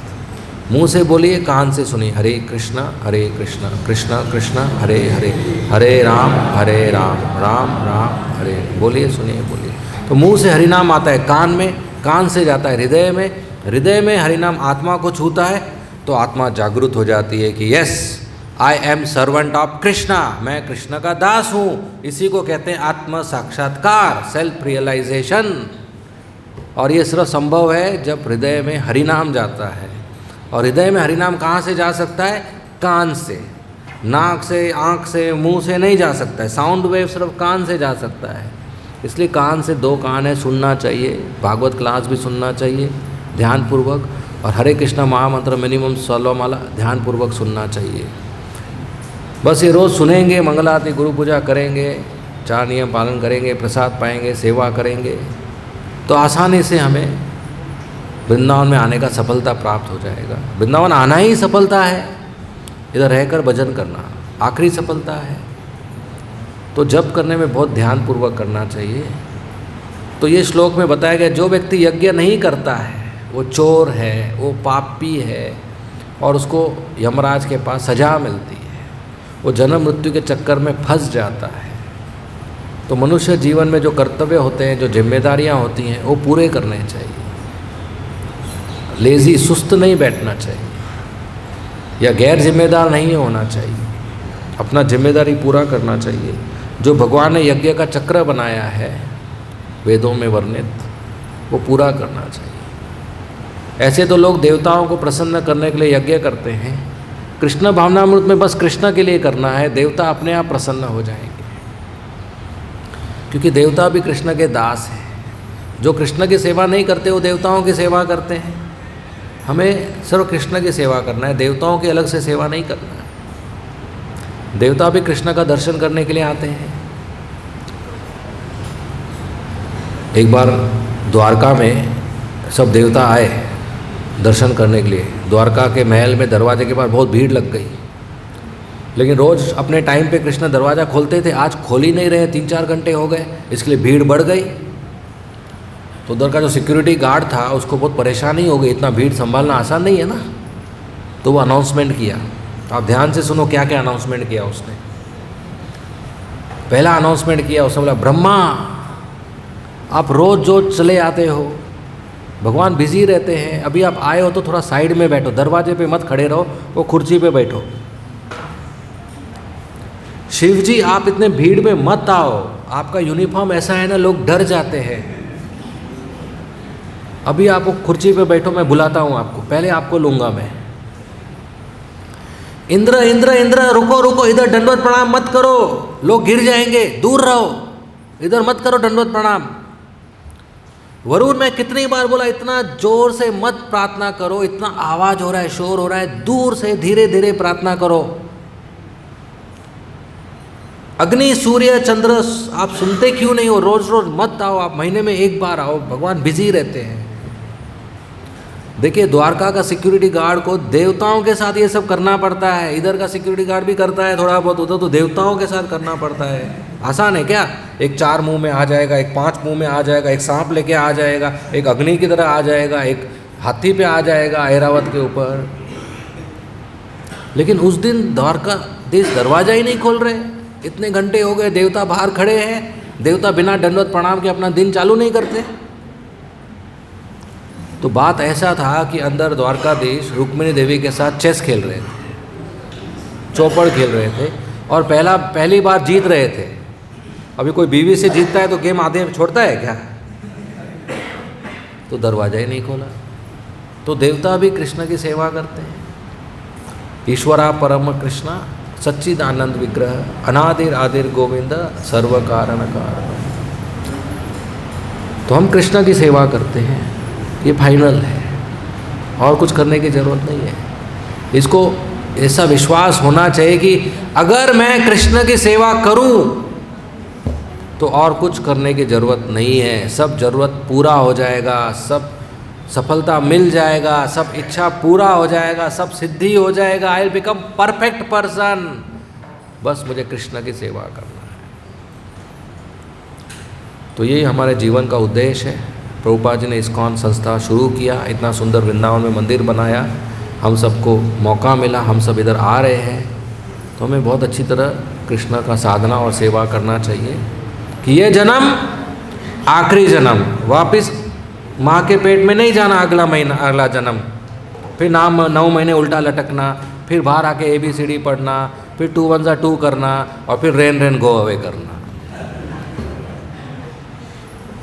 A: मुंह से बोलिए, कान से सुनिए, हरे कृष्णा कृष्णा कृष्णा हरे हरे, हरे राम राम राम हरे, बोलिए सुनिए बोलिए। तो मुंह से हरिनाम आता है कान में, कान से जाता है हृदय में, हृदय में हरिनाम आत्मा को छूता है तो आत्मा जागृत हो जाती है कि yes I am servant of Krishna, मैं कृष्ण का दास हूँ। इसी को कहते हैं आत्म साक्षात्कार, सेल्फ रियलाइजेशन। और ये सिर्फ संभव है जब हृदय में हरिनाम जाता है। और हृदय में हरिनाम कहाँ से जा सकता है? कान से, नाक से, आँख से, मुंह से नहीं जा सकता है। साउंड वेव सिर्फ कान से जा सकता है। इसलिए कान से 2 कान है, सुनना चाहिए, भागवत क्लास भी सुनना चाहिए ध्यानपूर्वक, और हरे कृष्णा महामंत्र मिनिमम 16 माला ध्यानपूर्वक सुनना चाहिए। बस ये रोज़ सुनेंगे, मंगलारती गुरु पूजा करेंगे, 4 नियम पालन करेंगे, प्रसाद पाएंगे, सेवा करेंगे, तो आसानी से हमें वृंदावन में आने का सफलता प्राप्त हो जाएगा। वृंदावन आना ही सफलता है, इधर रहकर भजन करना आखिरी सफलता है। तो जप करने में बहुत ध्यानपूर्वक करना चाहिए। तो ये श्लोक में बताया गया, जो व्यक्ति यज्ञ नहीं करता है वो चोर है, वो पापी है और उसको यमराज के पास सजा मिलती है, वो जन्म मृत्यु के चक्कर में फंस जाता है। तो मनुष्य जीवन में जो कर्तव्य होते हैं, जो जिम्मेदारियां होती हैं, वो पूरे करने चाहिए। लेज़ी, सुस्त नहीं बैठना चाहिए या गैर जिम्मेदार नहीं होना चाहिए, अपना जिम्मेदारी पूरा करना चाहिए। जो भगवान ने यज्ञ का चक्र बनाया है वेदों में वर्णित, वो पूरा करना चाहिए। ऐसे तो लोग देवताओं को प्रसन्न करने के लिए यज्ञ करते हैं, कृष्ण भावनामृत में बस कृष्ण के लिए करना है, देवता अपने आप प्रसन्न हो जाएंगे, क्योंकि देवता भी कृष्ण के दास हैं। जो कृष्ण की सेवा नहीं करते वो देवताओं की सेवा करते हैं। हमें सिर्फ कृष्ण की सेवा करना है, देवताओं की अलग से सेवा नहीं करना है। देवता भी कृष्ण का दर्शन करने के लिए आते हैं। एक बार द्वारका में सब देवता आए दर्शन करने के लिए। द्वारका के महल में दरवाजे के पास बहुत भीड़ लग गई, लेकिन रोज़ अपने टाइम पे कृष्ण दरवाज़ा खोलते थे, आज खोल ही नहीं रहे, 3-4 घंटे हो गए, इसलिए भीड़ बढ़ गई। तो उधर का जो सिक्योरिटी गार्ड था उसको बहुत परेशानी हो गई, इतना भीड़ संभालना आसान नहीं है ना। तो वो अनाउंसमेंट किया, आप ध्यान से सुनो क्या क्या अनाउंसमेंट किया उसने। पहला अनाउंसमेंट किया उसने, बोला ब्रह्मा आप रोज़ जो चले आते हो, भगवान बिजी रहते हैं, अभी आप आए हो तो थोड़ा साइड में बैठो, दरवाजे पे मत खड़े रहो, वो कुर्सी पे बैठो। शिव जी आप इतने भीड़ में मत आओ, आपका यूनिफॉर्म ऐसा है ना लोग डर जाते हैं, अभी आप वो कुर्सी पे बैठो, मैं बुलाता हूँ आपको, पहले आपको लूँगा मैं। इंद्र इंद्र इंद्र रुको रुको, इधर दंडवत प्रणाम मत करो, लोग गिर जाएंगे, दूर रहो, इधर मत करो दंडवत प्रणाम। वरुण मैं कितनी बार बोला, इतना जोर से मत प्रार्थना करो, इतना आवाज़ हो रहा है, शोर हो रहा है, दूर से धीरे धीरे प्रार्थना करो। अग्नि सूर्य चंद्र आप सुनते क्यों नहीं हो, रोज रोज मत आओ, आप महीने में 1 बार आओ, भगवान बिजी रहते हैं। देखिए द्वारका का सिक्योरिटी गार्ड को देवताओं के साथ ये सब करना पड़ता है, इधर का सिक्योरिटी गार्ड भी करता है थोड़ा बहुत, उधर तो देवताओं के साथ करना पड़ता है। आसान है क्या? एक 4 मुंह में आ जाएगा, एक 5 मुंह में आ जाएगा, एक सांप लेके आ जाएगा, एक अग्नि की तरह आ जाएगा, एक हाथी पे आ जाएगा ऐरावत के ऊपर। लेकिन उस दिन द्वारका देश दरवाजा ही नहीं खोल रहे, इतने घंटे हो गए, देवता बाहर खड़े हैं, देवता बिना दंडवत प्रणाम के अपना दिन चालू नहीं करते। तो बात ऐसा था कि अंदर द्वारकाधीश रुक्मिणी देवी के साथ चेस खेल रहे थे, चौपड़ खेल रहे थे, और पहली बार जीत रहे थे। अभी कोई बीवी से जीतता है तो गेम आधे छोड़ता है क्या? तो दरवाजा ही नहीं खोला। तो देवता भी कृष्ण की सेवा करते हैं। ईश्वरा परम कृष्ण सच्चिदानंद विग्रह अनादिर आदिर गोविंद सर्व कारण कारण। तो हम कृष्ण की सेवा करते हैं, ये फाइनल है, और कुछ करने की ज़रूरत नहीं है। इसको ऐसा विश्वास होना चाहिए कि अगर मैं कृष्ण की सेवा करूं तो और कुछ करने की ज़रूरत नहीं है, सब ज़रूरत पूरा हो जाएगा, सब सफलता मिल जाएगा, सब इच्छा पूरा हो जाएगा, सब सिद्धि हो जाएगा, I will become perfect person. बस मुझे कृष्ण की सेवा करना है। तो यही हमारे जीवन का उद्देश्य है। प्रभुपाद जी ने इस्कॉन संस्था शुरू किया, इतना सुंदर वृंदावन में मंदिर बनाया, हम सबको मौका मिला, हम सब इधर आ रहे हैं, तो हमें बहुत अच्छी तरह कृष्ण का साधना और सेवा करना चाहिए कि ये जन्म आखिरी जन्म, वापस माँ के पेट में नहीं जाना अगला महीना, अगला जन्म, फिर 9 महीने उल्टा लटकना, फिर बाहर आके ABCD पढ़ना, फिर 2 1 जा 2 करना, और फिर रेन गो अवे करना।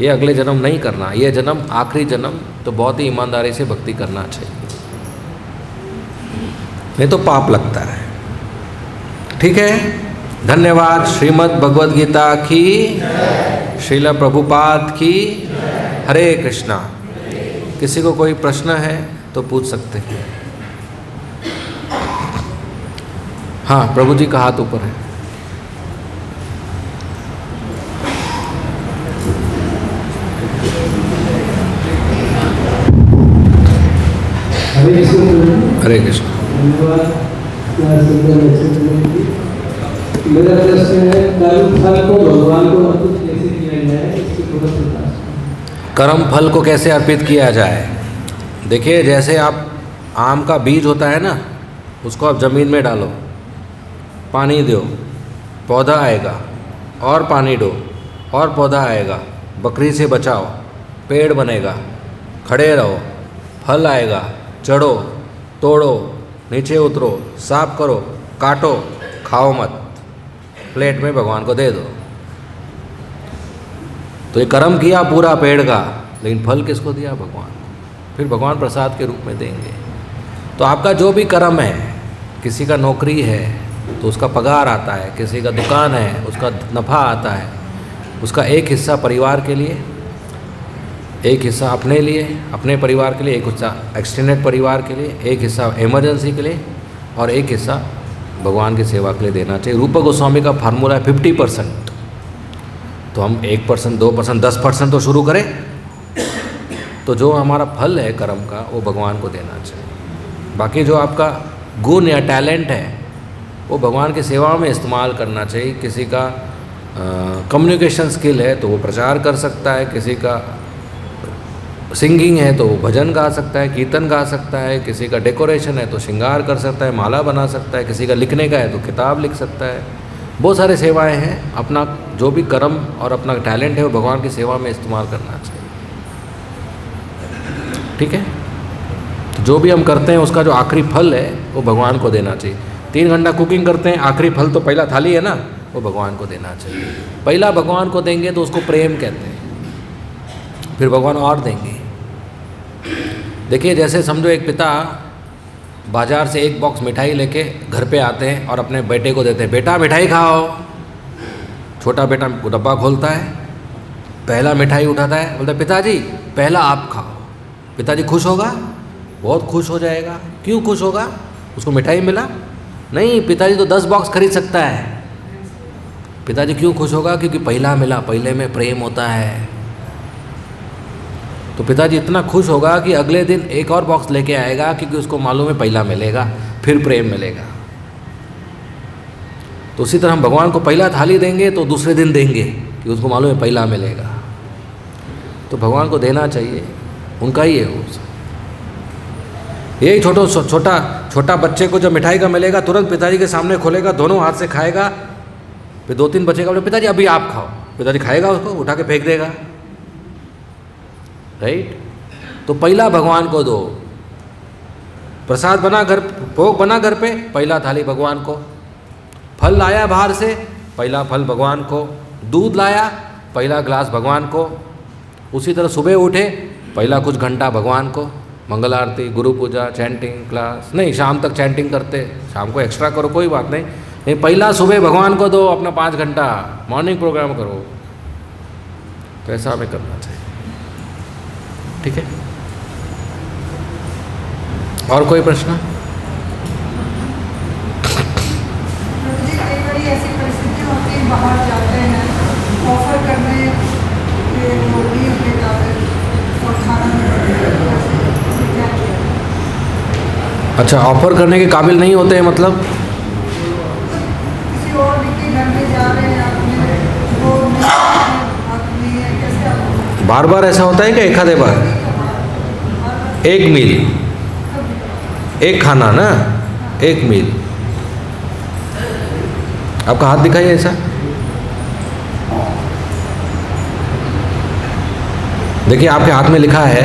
A: ये अगले जन्म नहीं करना, ये जन्म आखिरी जन्म, तो बहुत ही ईमानदारी से भक्ति करना चाहिए, नहीं तो पाप लगता है। ठीक है, धन्यवाद। श्रीमद् भगवद गीता की, श्रील प्रभुपाद की। हरे कृष्णा। किसी को कोई प्रश्न है तो पूछ सकते हैं। हाँ, प्रभु जी का हाथ ऊपर है। हरे कृष्ण।
B: मेरा प्रश्न है, कर्म फल को भगवान को अर्पित कैसे किया जाए, इसकी थोड़ा प्रकाश।
A: कर्म फल को कैसे अर्पित किया जाए? देखिए, जैसे आप आम का बीज होता है ना, उसको आप ज़मीन में डालो, पानी दो, पौधा आएगा, और पानी दो, और पौधा आएगा, बकरी से बचाओ, पेड़ बनेगा, खड़े रहो, फल आएगा, चढ़ो, तोड़ो, नीचे उतरो, साफ करो, काटो, खाओ मत, प्लेट में भगवान को दे दो। तो ये कर्म किया पूरा पेड़ का, लेकिन फल किसको दिया? भगवान को। फिर भगवान प्रसाद के रूप में देंगे। तो आपका जो भी कर्म है, किसी का नौकरी है तो उसका पगार आता है, किसी का दुकान है उसका नफ़ा आता है, उसका एक हिस्सा परिवार के लिए, एक हिस्सा अपने लिए, अपने परिवार के लिए, एक हिस्सा एक्सटेंडेड परिवार के लिए, एक हिस्सा इमरजेंसी के लिए, और एक हिस्सा भगवान की सेवा के लिए देना चाहिए। रूप गोस्वामी का फार्मूला है 50%। तो हम 1%, 2%, 10% तो शुरू करें, तो जो हमारा फल है कर्म का वो भगवान को देना चाहिए। बाकी जो आपका गुण या टैलेंट है वो भगवान की सेवा में इस्तेमाल करना चाहिए। किसी का कम्युनिकेशन स्किल है तो वो प्रचार कर सकता है, किसी का सिंगिंग है तो वो भजन गा सकता है, कीर्तन गा सकता है, किसी का डेकोरेशन है तो श्रृंगार कर सकता है, माला बना सकता है, किसी का लिखने का है तो किताब लिख सकता है। बहुत सारे सेवाएं हैं। अपना जो भी कर्म और अपना टैलेंट है वो भगवान की सेवा में इस्तेमाल करना चाहिए। ठीक है, तो जो भी हम करते हैं उसका जो आखिरी फल है वो भगवान को देना चाहिए। 3 घंटा कुकिंग करते हैं, आखिरी फल तो पहला थाली है ना, वो भगवान को देना चाहिए। पहला भगवान को देंगे तो उसको प्रेम कहते हैं, फिर भगवान और देंगे। देखिए, जैसे समझो एक पिता बाज़ार से एक बॉक्स मिठाई लेके घर पे आते हैं और अपने बेटे को देते हैं, बेटा मिठाई खाओ। छोटा बेटा डब्बा खोलता है, पहला मिठाई उठाता है, बोलता है पिताजी पहला आप खाओ। पिताजी खुश होगा? बहुत खुश हो जाएगा। क्यों खुश होगा? उसको मिठाई मिला? नहीं, पिताजी तो 10 बॉक्स खरीद सकता है। पिताजी क्यों खुश होगा? क्योंकि पहला मिला, पहले में प्रेम होता है। तो पिताजी इतना खुश होगा कि अगले दिन एक और बॉक्स लेके आएगा, क्योंकि उसको मालूम है पहला मिलेगा, फिर प्रेम मिलेगा। तो उसी तरह हम भगवान को पहला थाली देंगे तो दूसरे दिन देंगे कि उसको मालूम है पहला मिलेगा। तो भगवान को देना चाहिए, उनका ही है वो। यही छोटा बच्चे को जब मिठाई का मिलेगा तुरंत पिताजी के सामने खोलेगा, दोनों हाथ से खाएगा, फिर 2-3 बचेगा, बोले पिताजी अभी आप खाओ। पिताजी खाएगा, उसको उठा के फेंक देगा। राइट? तो पहला भगवान को दो। प्रसाद बना घर, भोग बना घर पे, पहला थाली भगवान को। फल लाया बाहर से, पहला फल भगवान को। दूध लाया, पहला ग्लास भगवान को। उसी तरह सुबह उठे, पहला कुछ घंटा भगवान को। मंगल आरती, गुरु पूजा, चैंटिंग क्लास, नहीं शाम तक चैंटिंग करते, शाम को एक्स्ट्रा करो कोई बात नहीं, नहीं पहला सुबह भगवान को दो अपना 5 घंटा मॉर्निंग प्रोग्राम करो, तो ऐसा हमें करना चाहिए। ठीक है, और कोई प्रश्न?
C: ऐसी परिस्थिति होती है, बाहर जाते हैं, ऑफर करने के वो भी ले जाते हैं और खाना
A: अच्छा, ऑफर करने के काबिल नहीं होते हैं मतलब?
C: किसी और के घर में जा रहे हैं, अपने वो नहीं है, कैसे आप
A: बार बार ऐसा होता है कि एक आधे बार? एक मील, एक खाना ना, एक मील। आपका हाथ दिखाइए ऐसा, देखिए आपके हाथ में लिखा है,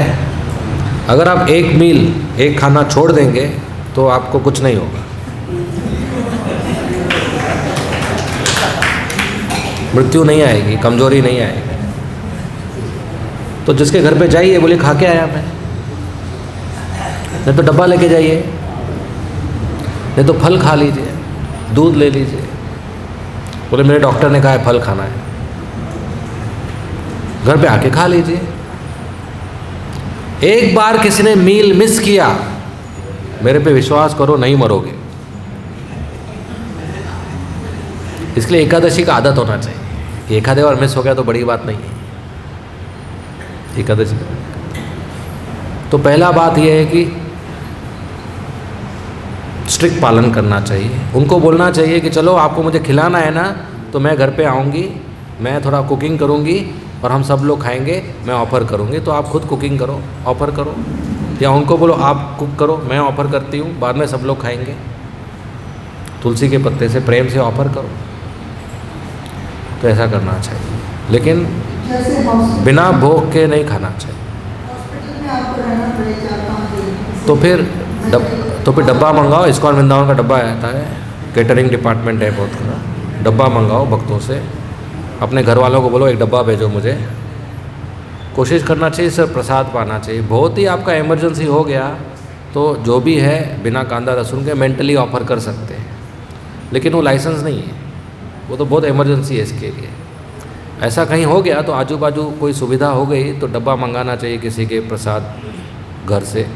A: अगर आप एक मील एक खाना छोड़ देंगे तो आपको कुछ नहीं होगा, मृत्यु नहीं आएगी, कमजोरी नहीं आएगी। तो जिसके घर पे जाइए बोले खा के आया मैं, नहीं तो डब्बा लेके जाइए, नहीं तो फल खा लीजिए, दूध ले लीजिए, बोले मेरे डॉक्टर ने कहा है फल खाना है, घर पे आके खा लीजिए। एक बार किसी ने मील मिस किया, मेरे पे विश्वास करो नहीं मरोगे। इसलिए एकादशी का आदत होना चाहिए कि एक आधे बार मिस हो गया तो बड़ी बात नहीं है एकादशी। तो पहला बात यह है कि स्ट्रिक्ट पालन करना चाहिए। उनको बोलना चाहिए कि चलो आपको मुझे खिलाना है ना, तो मैं घर पे आऊँगी, मैं थोड़ा कुकिंग करूँगी और हम सब लोग खाएंगे, मैं ऑफ़र करूँगी, तो आप खुद कुकिंग करो, ऑफ़र करो, या उनको बोलो आप कुक करो, मैं ऑफ़र करती हूँ, बाद में सब लोग खाएंगे। तुलसी के पत्ते से प्रेम से ऑफ़र करो, तो ऐसा करना चाहिए, लेकिन
C: जैसे हॉस्पिटल
A: बिना भोग के नहीं खाना चाहिए।
C: में आपको रहना पड़े 4-5 दिन,
A: तो फिर डब्बा मंगाओ, इस्कॉन वृंदावन का डब्बा आता है, केटरिंग डिपार्टमेंट है बहुत का, डब्बा मंगाओ भक्तों से, अपने घर वालों को बोलो एक डब्बा भेजो मुझे। कोशिश करना चाहिए सर प्रसाद पाना चाहिए। बहुत ही आपका इमरजेंसी हो गया तो जो भी है बिना कांदा लहसुन के मेंटली ऑफ़र कर सकते हैं, लेकिन वो लाइसेंस नहीं है, वो तो बहुत इमरजेंसी है इसके लिए। ऐसा कहीं हो गया तो आजू बाजू कोई सुविधा हो गई तो डब्बा मंगाना चाहिए किसी के प्रसाद घर से,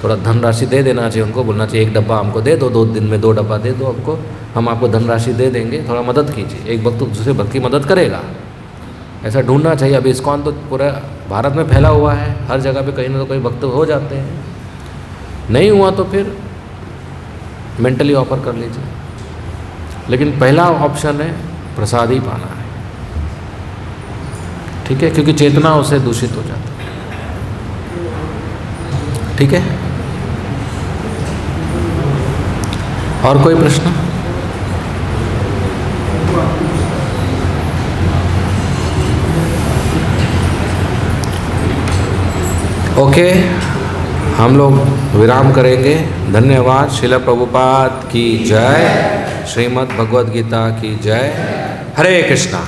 A: थोड़ा धनराशि दे देना चाहिए उनको, बोलना चाहिए एक डब्बा हमको दे दो, 2 दिन में 2 डब्बा दे दो हमको, हम आपको धनराशि दे देंगे, थोड़ा मदद कीजिए। एक भक्त दूसरे भक्त की मदद करेगा, ऐसा ढूंढना चाहिए। अभी इस्कॉन तो पूरा भारत में फैला हुआ है, हर जगह पे कहीं ना कहीं भक्त हो जाते हैं। नहीं हुआ तो फिर मेंटली ऑफ़र कर लीजिए, लेकिन पहला ऑप्शन है प्रसाद ही पाना है, ठीक है, क्योंकि चेतना उससे दूषित हो जाती है। ठीक है, और कोई प्रश्न? ओके, हम लोग विराम करेंगे। धन्यवाद। श्रील प्रभुपाद की जय, श्रीमद् भगवद गीता की जय। हरे कृष्णा।